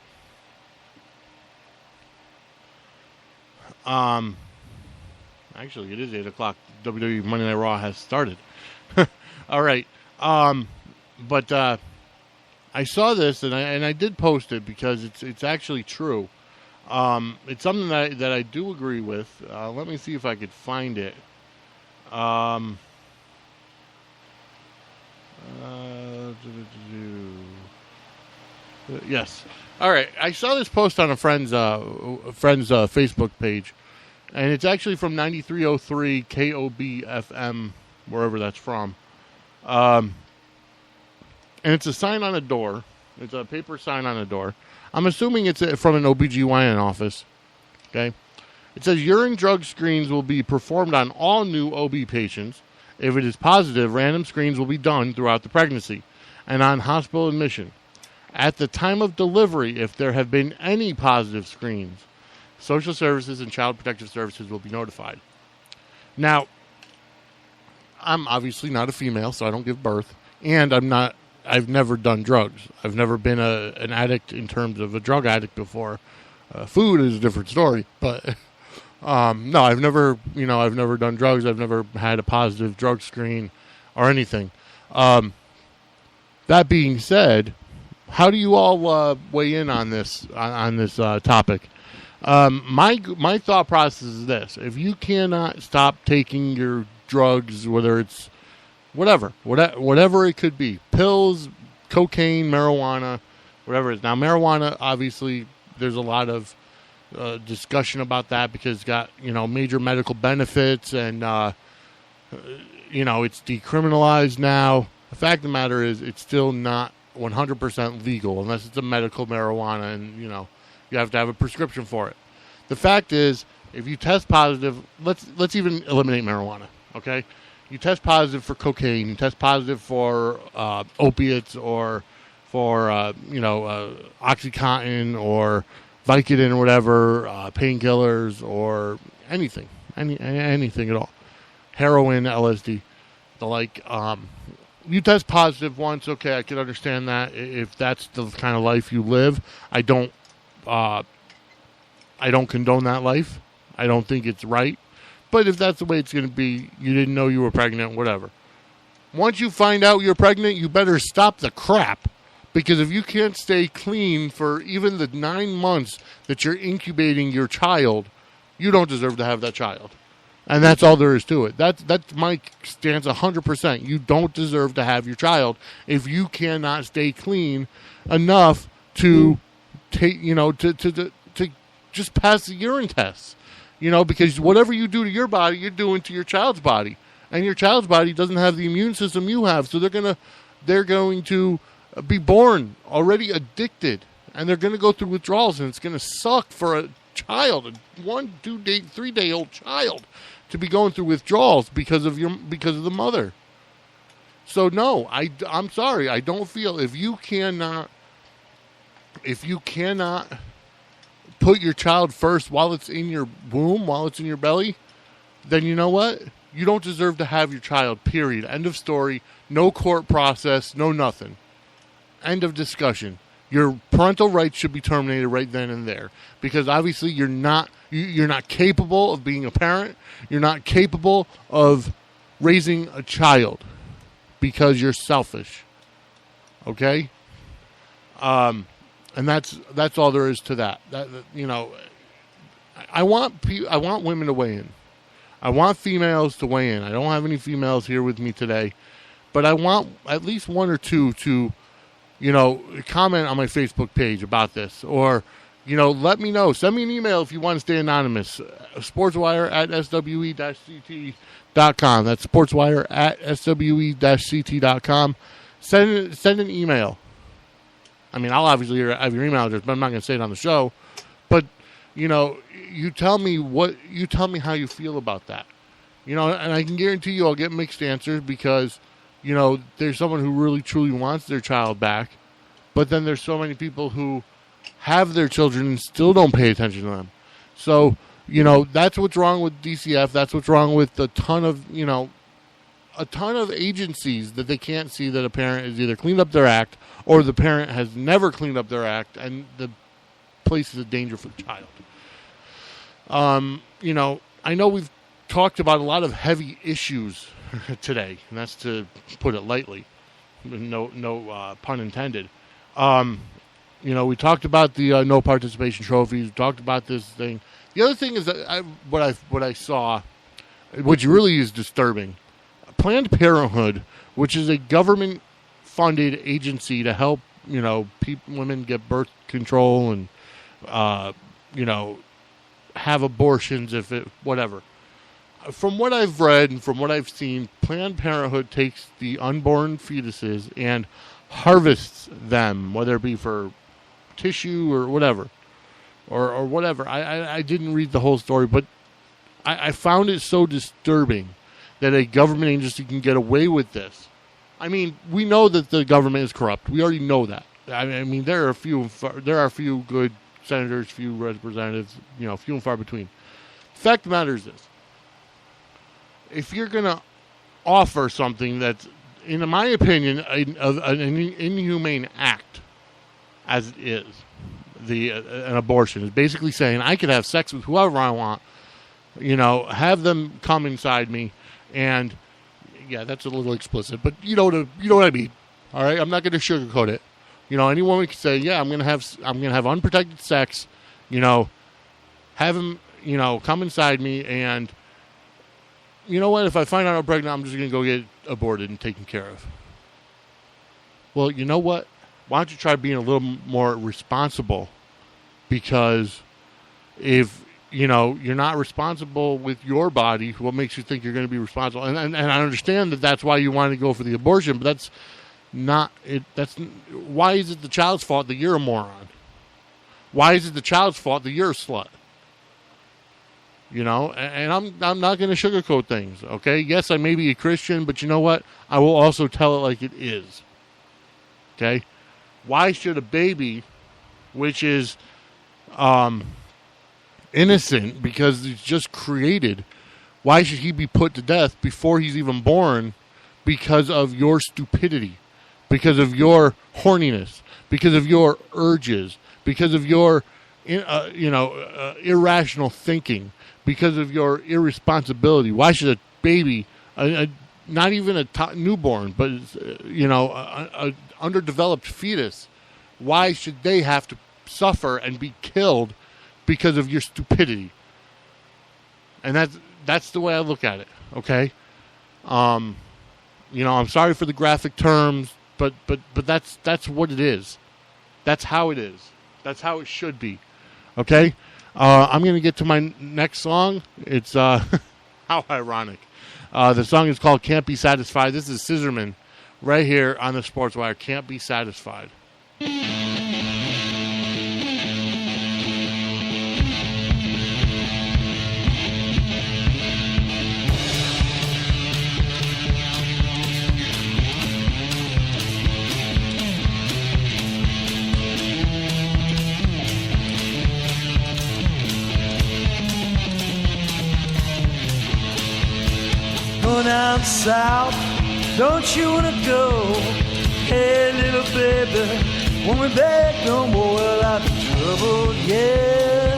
actually it is 8 o'clock. WWE Monday Night Raw has started. All right, but I saw this, and I did post it because it's actually true. It's something that I do agree with. Let me see if I could find it. Yes. All right. I saw this post on a friend's Facebook page, and it's actually from 9303 KOB FM, wherever that's from. And it's a sign on a door. It's a paper sign on a door. I'm assuming it's from an OBGYN office. Okay. It says urine drug screens will be performed on all new OB patients. If it is positive, random screens will be done throughout the pregnancy and on hospital admission. At the time of delivery, if there have been any positive screens, social services and child protective services will be notified. Now, I'm obviously not a female, so I don't give birth, and I've never done drugs. I've never been an addict in terms of a drug addict before. Food is a different story, but no, I've never done drugs. I've never had a positive drug screen or anything. That being said, how do you all weigh in on this topic? My thought process is this: if you cannot stop taking your drugs, whether it's whatever it could be, pills, cocaine, marijuana, whatever it is. Now, marijuana, obviously, there's a lot of discussion about that because it's got, major medical benefits and, it's decriminalized now. The fact of the matter is it's still not 100% legal unless it's a medical marijuana and, you have to have a prescription for it. The fact is, if you test positive, let's even eliminate marijuana, okay? You test positive for cocaine, you test positive for opiates or for, OxyContin or Vicodin or whatever, painkillers or anything at all. Heroin, LSD, the like. You test positive once, okay, I can understand that. If that's the kind of life you live, I don't condone that life. I don't think it's right. But if that's the way it's going to be, you didn't know you were pregnant, whatever. Once you find out you're pregnant, you better stop the crap. Because if you can't stay clean for even the 9 months that you're incubating your child, you don't deserve to have that child. And that's all there is to it. That's my stance 100%. You don't deserve to have your child if you cannot stay clean enough to take, to just pass the urine tests. Because whatever you do to your body, you're doing to your child's body. And your child's body doesn't have the immune system you have. So they're going to be born already addicted. And they're going to go through withdrawals. And it's going to suck for a child, a 1, 2 day, 3-day-old child, to be going through withdrawals because of the mother. So no, I'm sorry. I don't feel if you cannot put your child first while it's in your womb, while it's in your belly, then you know what? You don't deserve to have your child, period. End of story. No court process, no nothing. End of discussion. Your parental rights should be terminated right then and there. Because obviously you're not capable of being a parent. You're not capable of raising a child because you're selfish. Okay? And that's all there is to that. I want women to weigh in. I want females to weigh in. I don't have any females here with me today, but I want at least one or two to, comment on my Facebook page about this, or, let me know. Send me an email if you want to stay anonymous. Sportswire at SWE-CT.com. That's Sportswire at SWE-CT.com. Send an email. I mean, I'll obviously have your email address, but I'm not going to say it on the show. But, you tell me how you feel about that. And I can guarantee you I'll get mixed answers because, there's someone who really truly wants their child back. But then there's so many people who have their children and still don't pay attention to them. So, that's what's wrong with DCF. That's what's wrong with a ton of, a ton of agencies that they can't see that a parent has either cleaned up their act or the parent has never cleaned up their act, and the place is a danger for the child. I know we've talked about a lot of heavy issues today, and that's to put it lightly. No pun intended. We talked about the no participation trophies. We talked about this thing. The other thing is that what I saw, which really is disturbing, Planned Parenthood, which is a government-funded agency to help women get birth control and have abortions whatever. From what I've read and from what I've seen, Planned Parenthood takes the unborn fetuses and harvests them, whether it be for tissue or whatever. Or whatever. I didn't read the whole story, but I found it so disturbing that a government agency can get away with this. I mean, we know that the government is corrupt. We already know that. I mean, there are a few good senators, few representatives, few and far between. The fact of the matter is this. If you're going to offer something that's, in my opinion, an inhumane act, as it is, an abortion is basically saying I could have sex with whoever I want, have them come inside me, and yeah, that's a little explicit, but you know what I mean. All right, I'm not going to sugarcoat it. Any woman can say, yeah, I'm going to have unprotected sex, have him, come inside me, and you know what? If I find out I'm pregnant, I'm just going to go get aborted and taken care of. Well, you know what? Why don't you try being a little more responsible? Because if, you're not responsible with your body, what makes you think you're going to be responsible? And I understand that that's why you want to go for the abortion, but that's not it. Why is it the child's fault that you're a moron? Why is it the child's fault that you're a slut? And I'm not going to sugarcoat things, okay? Yes, I may be a Christian, but you know what? I will also tell it like it is, okay? Why should a baby, which is innocent because he's just created, why should he be put to death before he's even born because of your stupidity, because of your horniness, because of your urges, because of your irrational thinking, because of your irresponsibility? Why should a baby, not even a newborn, but a underdeveloped fetus, why should they have to suffer and be killed because of your stupidity? And that's the way I look at it. Okay, I'm sorry for the graphic terms, but that's what it is. That's how it is. That's how it should be. Okay. I'm going to get to my next song. It's, how ironic. The song is called Can't Be Satisfied. This is Scissorman right here on the Sportswire. Can't Be Satisfied. Down south, don't you wanna go? Hey, little baby, won't we beg no more? Well, I've been troubled, yeah.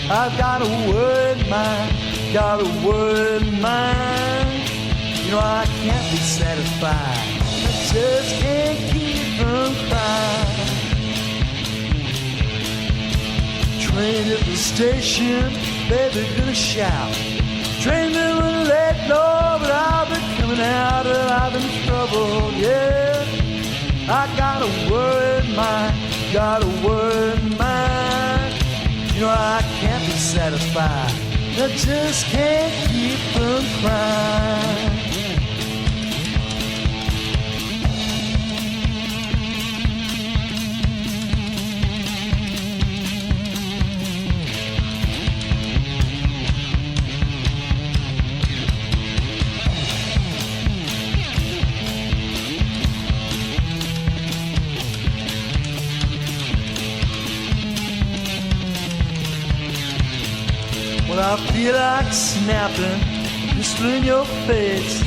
I've got a word in mind, got a word in mind. I can't be satisfied, I just can't keep from crying. Train at the station, baby, gonna shout. Train me when let go, but I've been coming out and I've been troubled, yeah. I got a word in mind, got a word in mind. I can't be satisfied, I just can't keep from crying. I feel like snapping, pistol in your face.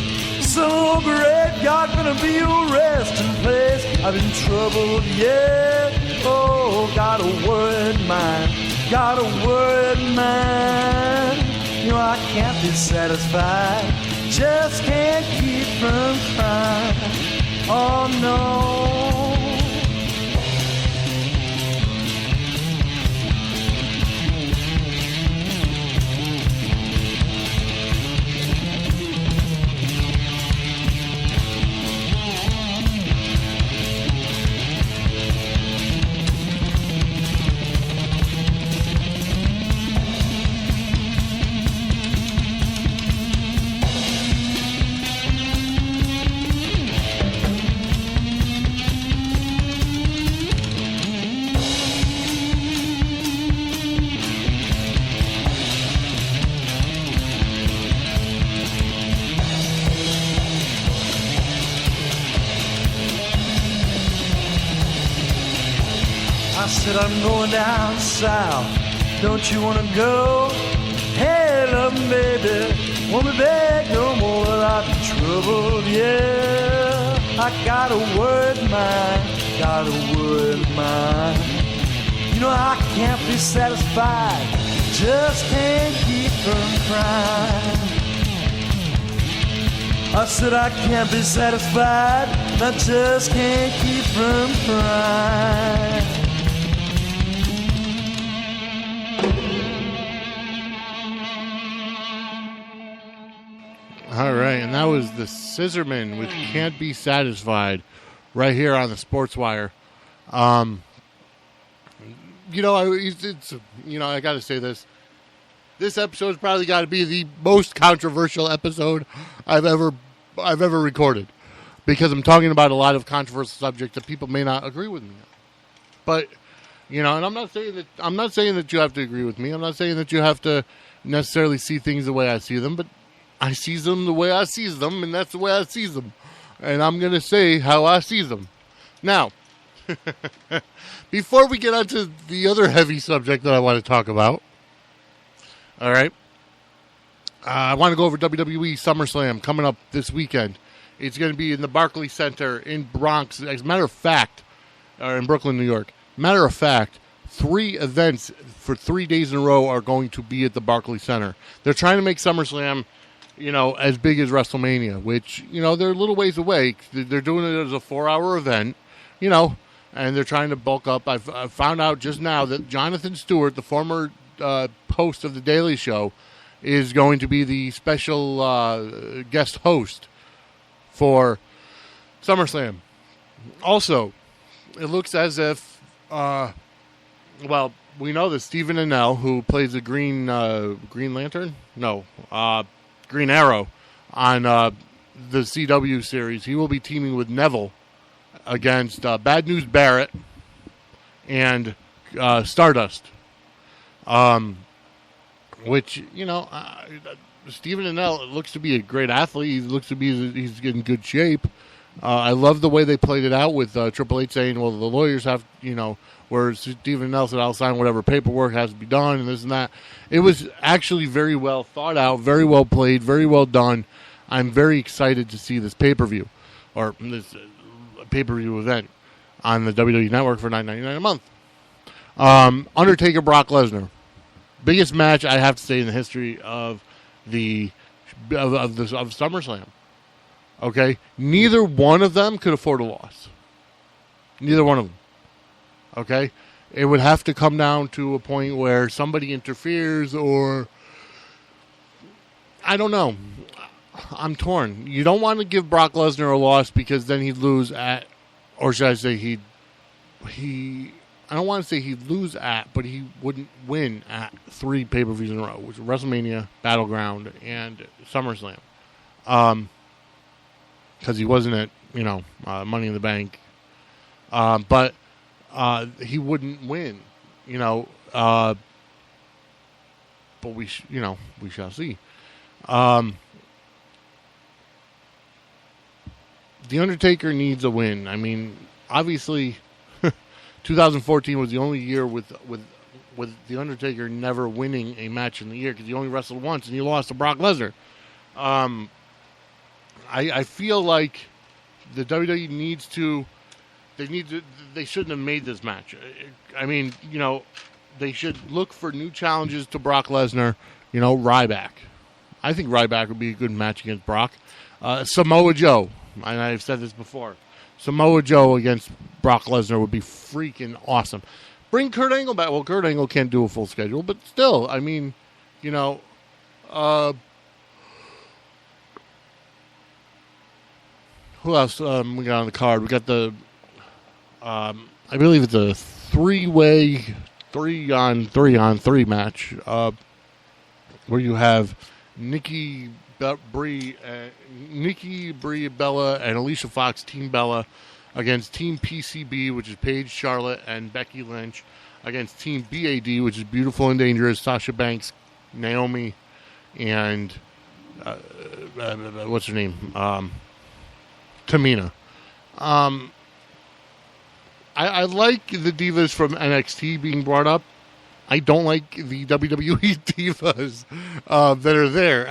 Some old graveyard gonna be your resting place. I've been troubled, yeah. Oh, got a worried mind, got a worried mind. You know I can't be satisfied, just can't keep from crying. Oh no. I said I'm going down south, don't you wanna go? Hey, love baby, won't be beg no more. I've been troubled, yeah. I got a worried mind, got a worried mind. You know I can't be satisfied, just can't keep from crying. I said I can't be satisfied, I just can't keep from crying. All right, and that was the Scissorman with Can't Be Satisfied right here on the Sportswire. You know, I got to say this. This episode's probably got to be the most controversial episode I've ever recorded, because I'm talking about a lot of controversial subjects that people may not agree with me on. But, you know, and I'm not saying that you have to agree with me. I'm not saying that you have to necessarily see things the way I see them, but I see them the way I see them, and that's the way I see them. And I'm going to say how I see them. Now, before we get on to the other heavy subject that I want to talk about, all right, I want to go over WWE SummerSlam coming up this weekend. It's going to be in the Barclays Center in Bronx. As a matter of fact, or in Brooklyn, New York. Matter of fact, 3 events for 3 days in a row are going to be at the Barclays Center. They're trying to make SummerSlam, you know, as big as WrestleMania, which, you know, they're a little ways away. They're doing it as a 4-hour event, you know, and they're trying to bulk up. I've found out just now that Jonathan Stewart, the former host of The Daily Show, is going to be the special guest host for SummerSlam. Also, it looks as if, well, we know that Stephen Amell, who plays the Green Lantern? No, Green Arrow on the CW series, he will be teaming with Neville against Bad News Barrett and Stardust. Which, you know, Stephen Amell looks to be a great athlete. He looks to be he's in good shape. I love the way they played it out with Triple H saying, well, the lawyers have, you know, where Stephen Amell said, I'll sign whatever paperwork has to be done and this and that. It was actually very well thought out, very well played, very well done. I'm very excited to see this pay-per-view, or this pay-per-view event on the WWE Network for $9.99 a month. Undertaker, Brock Lesnar. Biggest match, I have to say, in the history of SummerSlam. Okay? Neither one of them could afford a loss. Neither one of them. Okay? It would have to come down to a point where somebody interferes, or I don't know. I'm torn. You don't want to give Brock Lesnar a loss because then he'd lose at, or should I say I don't want to say he'd lose at, but he wouldn't win at 3 pay-per-views in a row, which are WrestleMania, Battleground, and SummerSlam. Because he wasn't at, you know, Money in the Bank. But he wouldn't win, you know. But we shall see. The Undertaker needs a win. I mean, obviously, 2014 was the only year with The Undertaker never winning a match in the year, because he only wrestled once and he lost to Brock Lesnar. I feel like the WWE needs to. They shouldn't have made this match. I mean, they should look for new challenges to Brock Lesnar. Ryback. I think Ryback would be a good match against Brock. Samoa Joe, and I've said this before. Samoa Joe against Brock Lesnar would be freaking awesome. Bring Kurt Angle back. Well, Kurt Angle can't do a full schedule, but still, I mean, who else we got on the card? We got the, I believe it's a 3-way, 3-on-3 match, where you have Nikki Brie Bella and Alicia Fox, Team Bella, against Team PCB, which is Paige, Charlotte, and Becky Lynch, against Team BAD, which is Beautiful and Dangerous, Sasha Banks, Naomi, and what's her name? Tamina. I like the divas from NXT being brought up. I don't like the WWE divas that are there.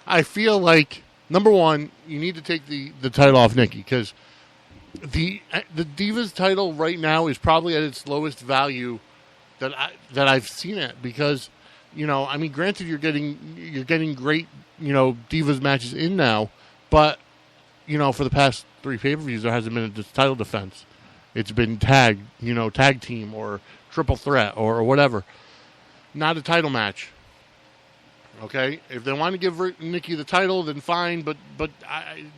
I feel like, number one, you need to take the title off Nikki, because the divas title right now is probably at its lowest value that I've seen it, because I mean, granted, you're getting great divas matches in now, but for the past 3 pay-per-views there hasn't been a title defense. It's been tag team or triple threat or whatever, not a title match. Okay, if they want to give Nikki the title, then fine, but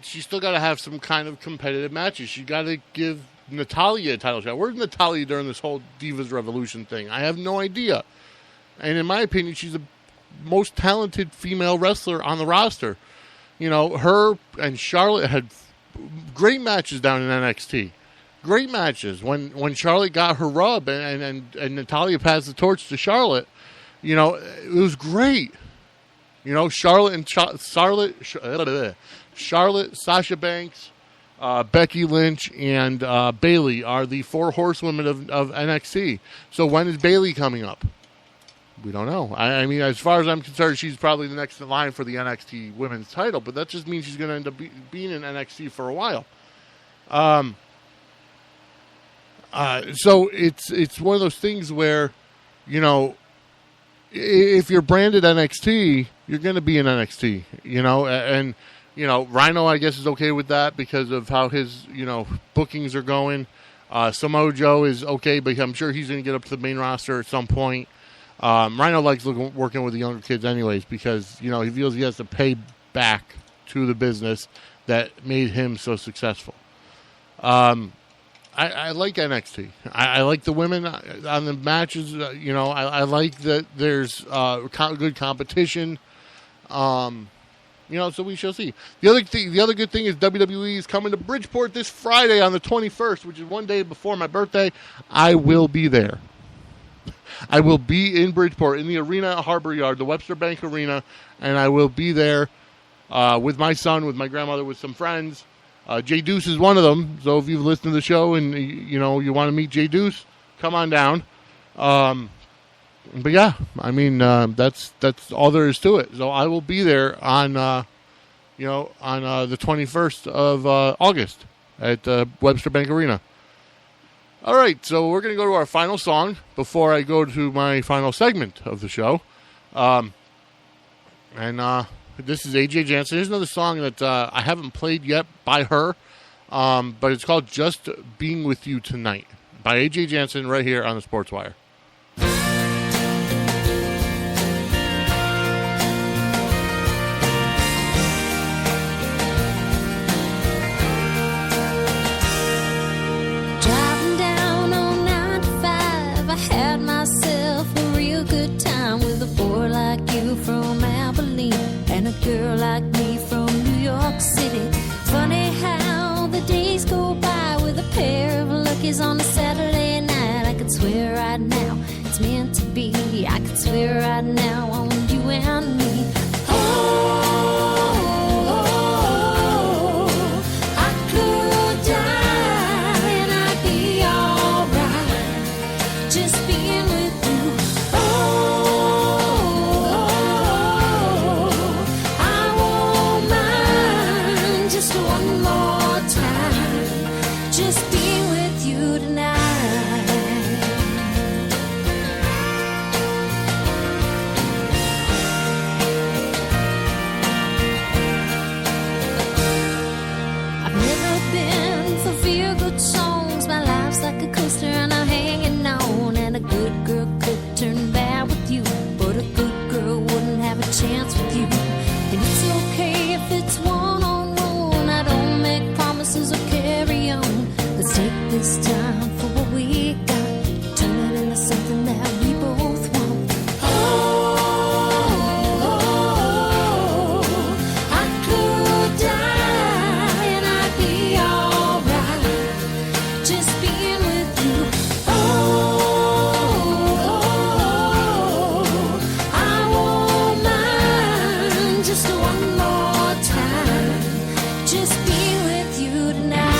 she's still got to have some kind of competitive matches. She got to give Natalya a title shot. Where's Natalya during this whole Divas Revolution thing? I have no idea. And in my opinion, she's the most talented female wrestler on the roster. Her and Charlotte had great matches down in NXT. Great matches. When Charlotte got her rub and Natalya passed the torch to Charlotte, it was great. Charlotte and Charlotte, Sasha Banks, Becky Lynch, and Bayley are the 4 horsewomen of NXT. So when is Bayley coming up? We don't know. I mean, as far as I'm concerned, she's probably the next in line for the NXT women's title, but that just means she's going to end up being in NXT for a while. So it's one of those things where, if you're branded NXT, you're going to be in NXT, and Rhino, I guess, is okay with that because of how his, bookings are going. Samoa Joe is okay, but I'm sure he's going to get up to the main roster at some point. Rhino likes working with the younger kids anyways, because, he feels he has to pay back to the business that made him so successful. I like NXT. I like the women on the matches. I like that there's good competition. So we shall see. The other good thing is WWE is coming to Bridgeport this Friday on the 21st, which is one day before my birthday. I will be there. I will be in Bridgeport in the arena at Harbor Yard, the Webster Bank Arena, and I will be there with my son, with my grandmother, with some friends. Jay Deuce is one of them, so if you've listened to the show and you want to meet Jay Deuce, come on down. But yeah, I mean, that's all there is to it. So I will be there on the 21st of August at Webster Bank Arena. All right, so we're going to go to our final song before I go to my final segment of the show. This is AJ Jansen. Here's another song that I haven't played yet by her, but it's called Just Being With You Tonight by AJ Jansen right here on the Sportswire. Driving down on 95, I had myself a real good time with a boy like you from Abilene and a girl like me from New York City. Funny how the days go by with a pair of luckies on a Saturday night. I could swear right now it's meant to be. I could swear right now on you and me. I could die and I'd be alright just being with you. I won't mind just being with you tonight. I've never been for feel-good songs. My life's like a coaster and I'm hanging on. And a good girl could turn bad with you, but a good girl wouldn't have a chance with you. And it's okay if it's one-on-one. I don't make promises or carry on. Let's take this time for what we got, turn it into something that we both want. Oh, I could die and I'd be alright, just being with you. Oh, I won't mind just one more time, just being with you tonight.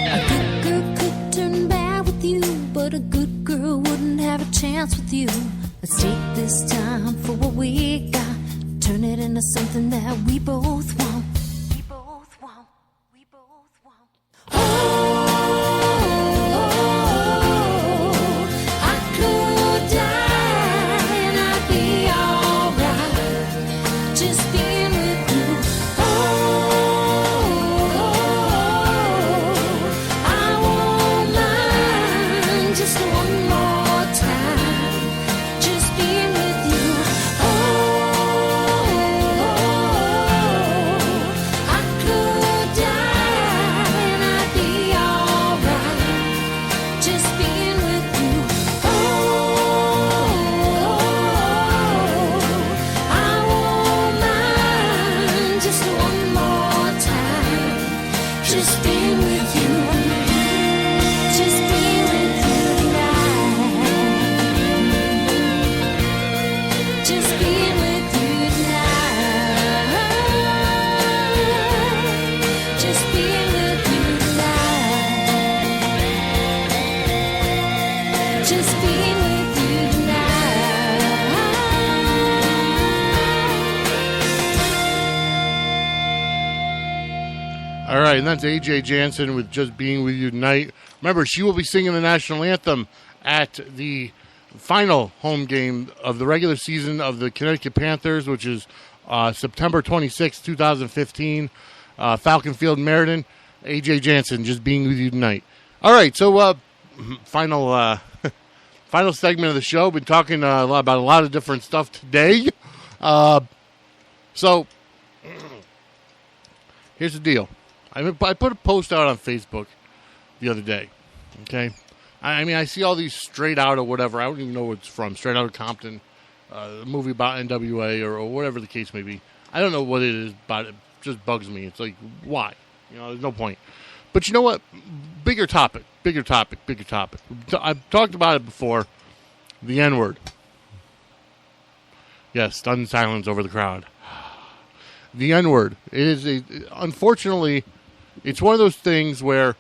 A good girl could turn bad with you, but a good girl wouldn't have a chance with you. Let's take this time for what we got, turn it into something that we both want. We both want. We both want. Oh, I could die and I'd be alright, just being with you. Oh, I won't mind just one more time, just being with you. Oh, I could die and I'd be alright, just being with you. Oh, I won't mind just one more time, just being with you. Just being with you tonight. Just being with you tonight. Just being with you tonight. Just being with you tonight. All right, and that's AJ Jansen with Just Being With You Tonight. Remember, she will be singing the national anthem at the final home game of the regular season of the Connecticut Panthers, which is September 26, 2015, Falcon Field, Meriden. AJ Jansen, Just Being With You Tonight. All right, so final final segment of the show. Been talking about a lot of different stuff today. So here's the deal. I put a post out on Facebook the other day. Okay, I mean, I see all these Straight Out or whatever. I don't even know what it's from. Straight Out of Compton, a movie about NWA or whatever the case may be. I don't know what it is, but it just bugs me. It's like, why? You know, there's no point. But you know what? Bigger topic. I've talked about it before. The N-word. Yes, stunned silence over the crowd. The N-word. It is unfortunately, it's one of those things where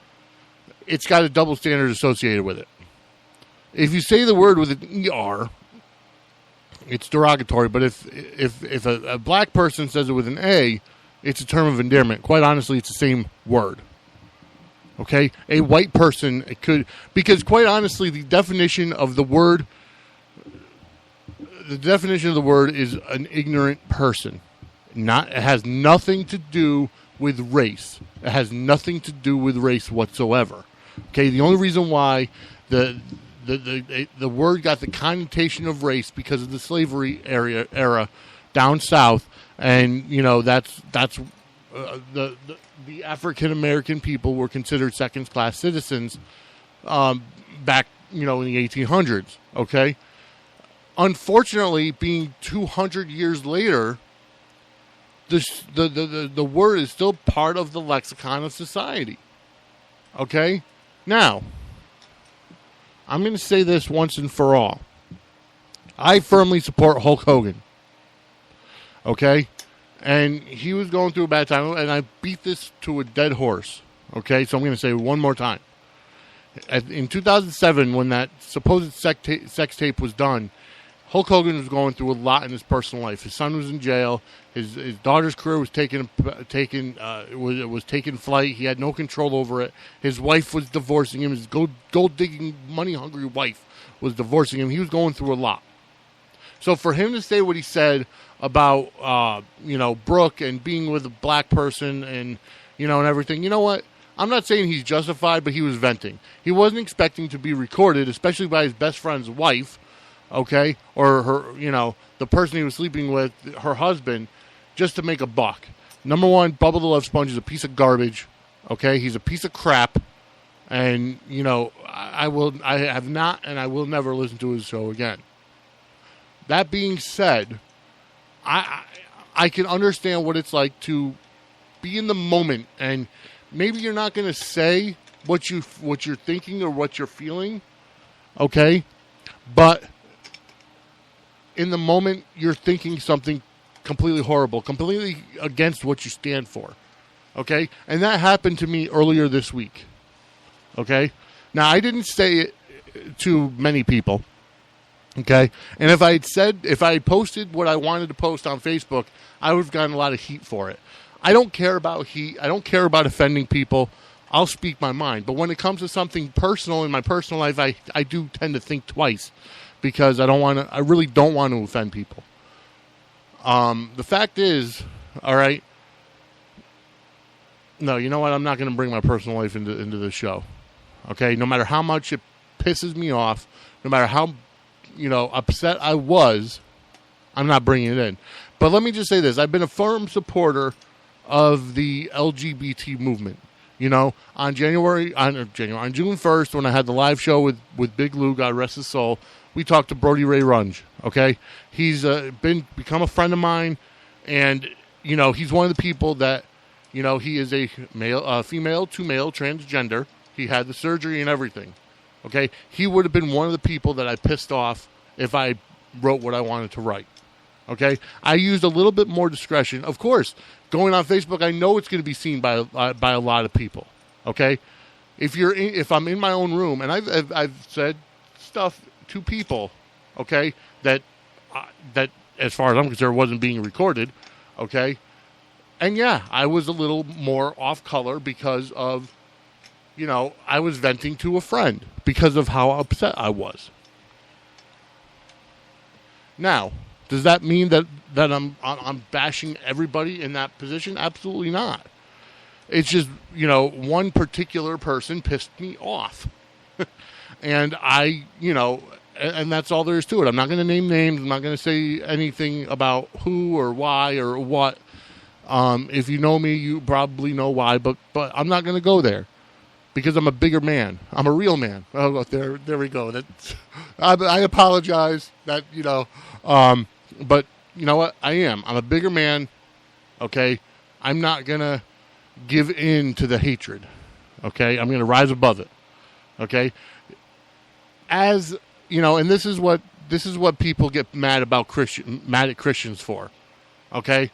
it's got a double standard associated with it. If you say the word with an ER, it's derogatory. But if a black person says it with an A, it's a term of endearment. Quite honestly, it's the same word. Okay? A white person, it could, because quite honestly, the definition of the word is an ignorant person. It has nothing to do with race. It has nothing to do with race whatsoever. Okay? The only reason why the word got the connotation of race because of the slavery era down south, and you know that's the African American people were considered second class citizens back in the 1800s. Okay, unfortunately, being 200 years later, the word is still part of the lexicon of society. Okay, now I'm going to say this once and for all. I firmly support Hulk Hogan. okay? And he was going through a bad time, and I beat this to a dead horse, okay? So I'm going to say it one more time. In 2007, when that supposed sex tape was done, Hulk Hogan was going through a lot in his personal life. His son was in jail. His daughter's career was taking flight. He had no control over it. His wife was divorcing him. His gold digging, money hungry wife was divorcing him. He was going through a lot. So for him to say what he said about Brooke and being with a black person and and everything, you know what? I'm not saying he's justified, but he was venting. He wasn't expecting to be recorded, especially by his best friend's wife. Okay, or her, the person he was sleeping with, her husband, just to make a buck. Number one, Bubba the Love Sponge is a piece of garbage. Okay, he's a piece of crap, and I have not, and I will never listen to his show again. That being said, I can understand what it's like to be in the moment, and maybe you're not going to say what you're thinking or what you're feeling. Okay, but in the moment, you're thinking something completely horrible, completely against what you stand for, okay? And that happened to me earlier this week, okay? Now, I didn't say it to many people, okay? And if I had posted what I wanted to post on Facebook, I would have gotten a lot of heat for it. I don't care about heat. I don't care about offending people. I'll speak my mind. But when it comes to something personal in my personal life, I do tend to think twice. Because I really don't want to offend people. The fact is, all right. No, you know what? I'm not going to bring my personal life into this show. Okay, no matter how much it pisses me off, no matter how upset I was, I'm not bringing it in. But let me just say this: I've been a firm supporter of the LGBT movement. On June 1st, when I had the live show with Big Lou, God rest his soul. We talked to Brody Ray Runge, okay? He's become a friend of mine, and, he's one of the people that, he is a female to male transgender. He had the surgery and everything, okay? He would have been one of the people that I pissed off if I wrote what I wanted to write, okay? I used a little bit more discretion. Of course, going on Facebook, I know it's going to be seen by a lot of people, okay? If I'm in my own room, and I've said stuff to people, okay, that as far as I'm concerned wasn't being recorded, okay, and yeah, I was a little more off color because of, I was venting to a friend because of how upset I was. Now, does that mean that I'm bashing everybody in that position? Absolutely not. It's just, one particular person pissed me off. And and that's all there is to it. I'm not going to name names. I'm not going to say anything about who or why or what. If you know me, you probably know why, but I'm not going to go there because I'm a bigger man. I'm a real man. Oh, there we go. I apologize that, but you know what? I am. I'm a bigger man, okay? I'm not going to give in to the hatred, okay? I'm going to rise above it, okay? As and this is what people get mad at Christians for. Okay?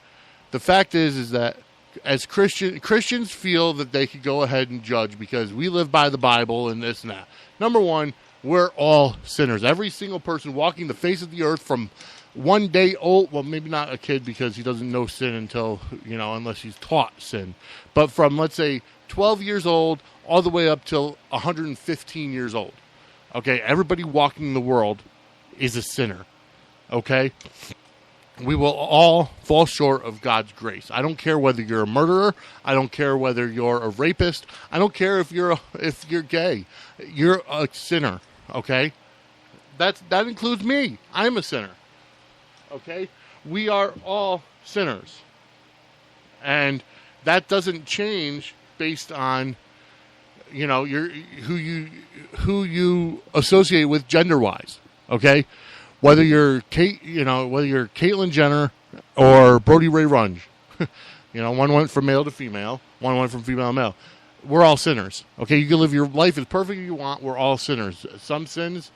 The fact is that as Christians feel that they could go ahead and judge because we live by the Bible and this and that. Number one, we're all sinners. Every single person walking the face of the earth from 1 day old, well, maybe not a kid because he doesn't know sin until, unless he's taught sin. But from, let's say, 12 years old all the way up till 115 years old. Okay, everybody walking the world is a sinner, okay? We will all fall short of God's grace. I don't care whether you're a murderer. I don't care whether you're a rapist. I don't care if you're gay. You're a sinner, okay? That includes me. I'm a sinner, okay? We are all sinners. And that doesn't change based on who you associate with gender-wise, okay? Whether you're Caitlyn Jenner or Brody Ray Runge, one went from male to female, one went from female to male. We're all sinners, okay? You can live your life as perfect as you want. We're all sinners. Some sins,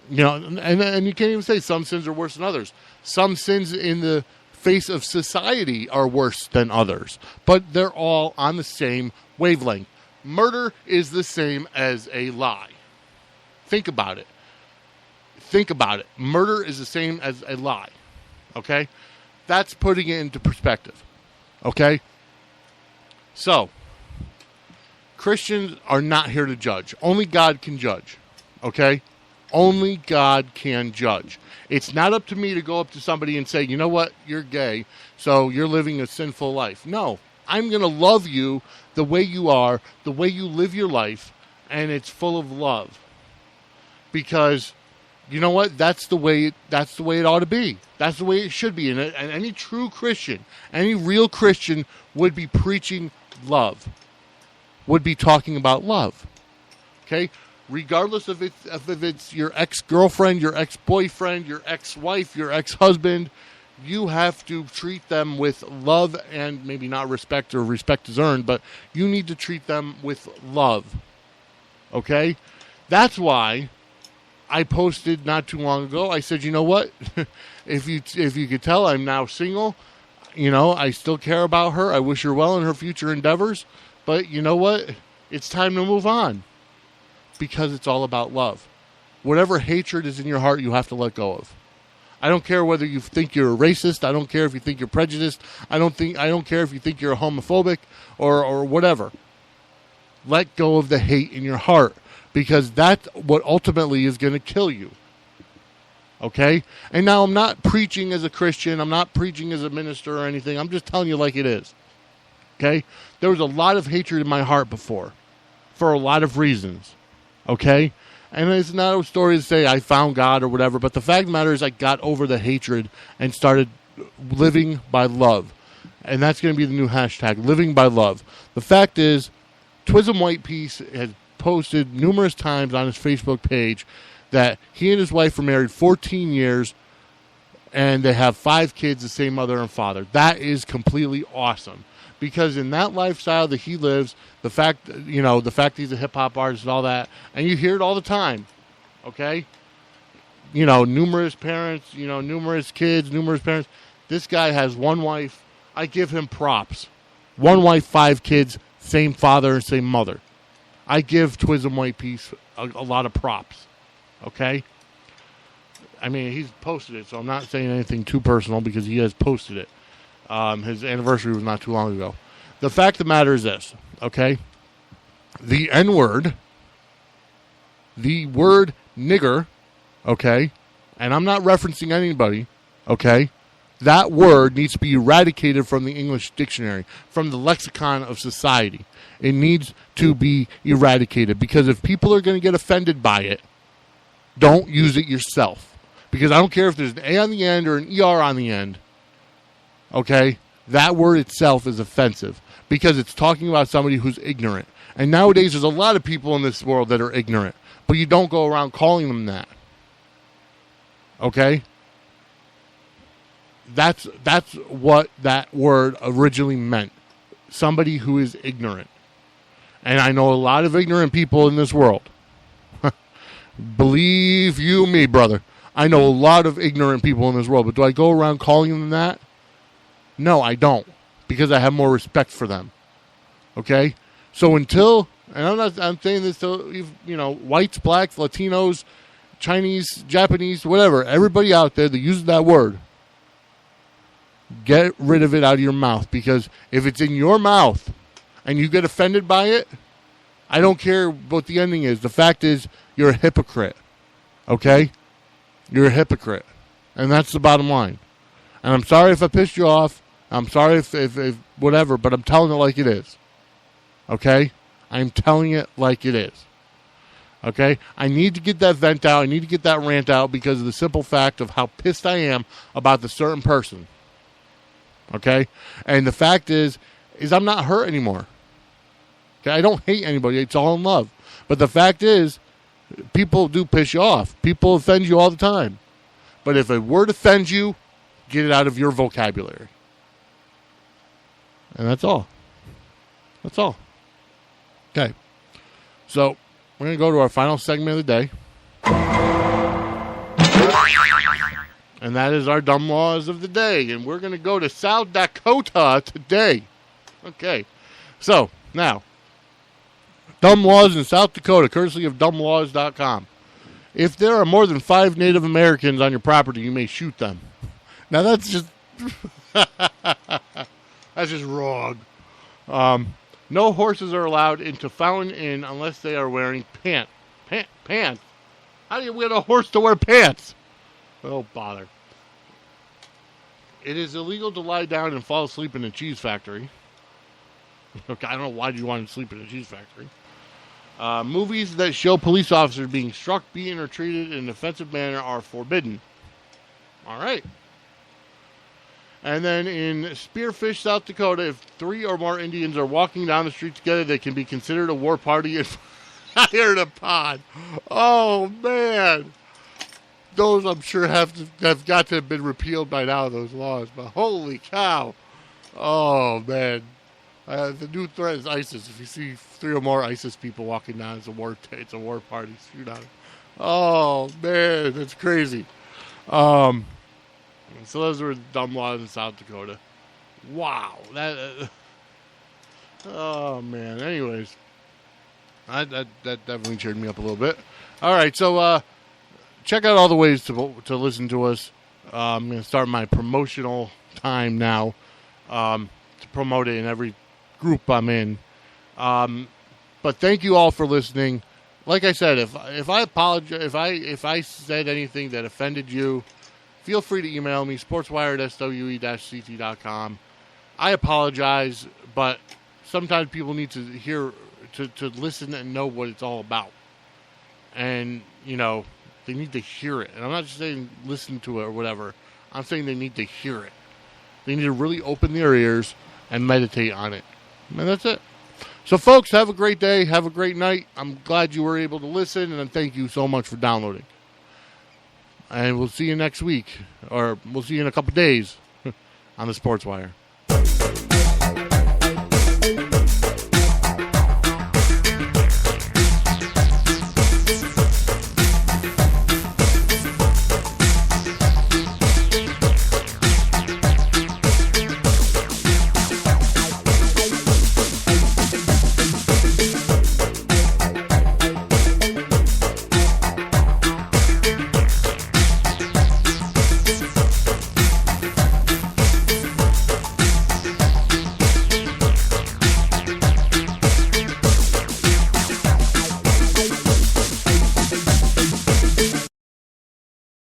and you can't even say some sins are worse than others. Some sins in the face of society are worse than others, but they're all on the same wavelength. Murder is the same as a lie. Think about it. Murder is the same as a lie. Okay? That's putting it into perspective. Okay? So, Christians are not here to judge. Only God can judge. Okay? Only God can judge. It's not up to me to go up to somebody and say, you know what, you're gay, so you're living a sinful life. No, I'm going to love you the way you are, the way you live your life, and it's full of love. Because, you know what, that's the way it ought to be. That's the way it should be. And any true Christian, any real Christian would be preaching love, would be talking about love. Okay? Regardless of if it's your ex-girlfriend, your ex-boyfriend, your ex-wife, your ex-husband, you have to treat them with love and maybe not respect, or respect is earned, but you need to treat them with love. Okay? That's why I posted not too long ago, I said, you know what? if you could tell, I'm now single. You know, I still care about her. I wish her well in her future endeavors. But you know what? It's time to move on. Because it's all about love. Whatever hatred is in your heart, you have to let go of. I don't care whether you think you're a racist. I don't care if you think you're prejudiced. I don't care if you think you're homophobic or whatever. Let go of the hate in your heart, because that's what ultimately is going to kill you. Okay? And now I'm not preaching as a Christian. I'm not preaching as a minister or anything. I'm just telling you like it is. Okay? There was a lot of hatred in my heart before, for a lot of reasons. Okay? And it's not a story to say I found God or whatever, but the fact of the matter is I got over the hatred and started living by love. And that's going to be the new hashtag, living by love. The fact is, Twism White Peace has posted numerous times on his Facebook page that he and his wife were married 14 years and they have 5 kids, the same mother and father. That is completely awesome. Because in that lifestyle that he lives, the fact he's a hip-hop artist and all that, and you hear it all the time, okay? You know, numerous parents, numerous kids, numerous parents. This guy has one wife. I give him props. One wife, 5 kids, same father and same mother. I give Twism White Peace a lot of props, okay? I mean, he's posted it, so I'm not saying anything too personal because he has posted it. His anniversary was not too long ago. The fact of the matter is this, okay? The N-word, the word nigger, okay? And I'm not referencing anybody, okay? That word needs to be eradicated from the English dictionary, from the lexicon of society. It needs to be eradicated, because if people are going to get offended by it, don't use it yourself. Because I don't care if there's an A on the end or an ER on the end. Okay, that word itself is offensive because it's talking about somebody who's ignorant. And nowadays there's a lot of people in this world that are ignorant, but you don't go around calling them that. Okay? That's what that word originally meant. Somebody who is ignorant. And I know a lot of ignorant people in this world. Believe you me, brother. I know a lot of ignorant people in this world, but do I go around calling them that? No, I don't, because I have more respect for them. Okay? So until, and I'm saying this to, whites, blacks, Latinos, Chinese, Japanese, whatever, everybody out there that uses that word, get rid of it out of your mouth, because if it's in your mouth and you get offended by it, I don't care what the ending is. The fact is, you're a hypocrite. Okay? You're a hypocrite. And that's the bottom line. And I'm sorry if I pissed you off. I'm sorry if whatever, but I'm telling it like it is. Okay? I'm telling it like it is. Okay? I need to get that vent out. I need to get that rant out because of the simple fact of how pissed I am about the certain person. Okay? And the fact is I'm not hurt anymore. Okay? I don't hate anybody. It's all in love. But the fact is, people do piss you off. People offend you all the time. But if a word offends you, get it out of your vocabulary. And that's all. That's all. Okay. So, we're going to go to our final segment of the day. And that is our dumb laws of the day. And we're going to go to South Dakota today. Okay. So, now, dumb laws in South Dakota, courtesy of dumblaws.com. If there are more than 5 Native Americans on your property, you may shoot them. Now, that's just... that's just wrong. No horses are allowed into Fountain Inn unless they are wearing pants. Pants? How do you get a horse to wear pants? Oh, bother. It is illegal to lie down and fall asleep in a cheese factory. Okay, I don't know why you want to sleep in a cheese factory. Movies that show police officers being struck, beaten, or treated in an offensive manner are forbidden. All right. And then in Spearfish, South Dakota, if 3 or more Indians are walking down the street together, they can be considered a war party and fired upon. Oh, man. Those, I'm sure, have got to have been repealed by now, those laws. But holy cow. Oh, man. The new threat is ISIS. If you see 3 or more ISIS people walking down, it's a war party. Shoot on it. Oh, man. That's crazy. So those were dumb laws in South Dakota. Wow. Oh, man. Anyways. That definitely cheered me up a little bit. All right. So check out all the ways to listen to us. I'm going to start my promotional time now to promote it in every group I'm in. But thank you all for listening. Like I said, if I apologize, if I said anything that offended you, feel free to email me, sportswire@swe-ct.com. I apologize, but sometimes people need to hear, to listen and know what it's all about. And, you know, they need to hear it. And I'm not just saying listen to it or whatever. I'm saying they need to hear it. They need to really open their ears and meditate on it. And that's it. So, folks, have a great day. Have a great night. I'm glad you were able to listen, and thank you so much for downloading. And we'll see you next week, or we'll see you in a couple days on the Sportswire.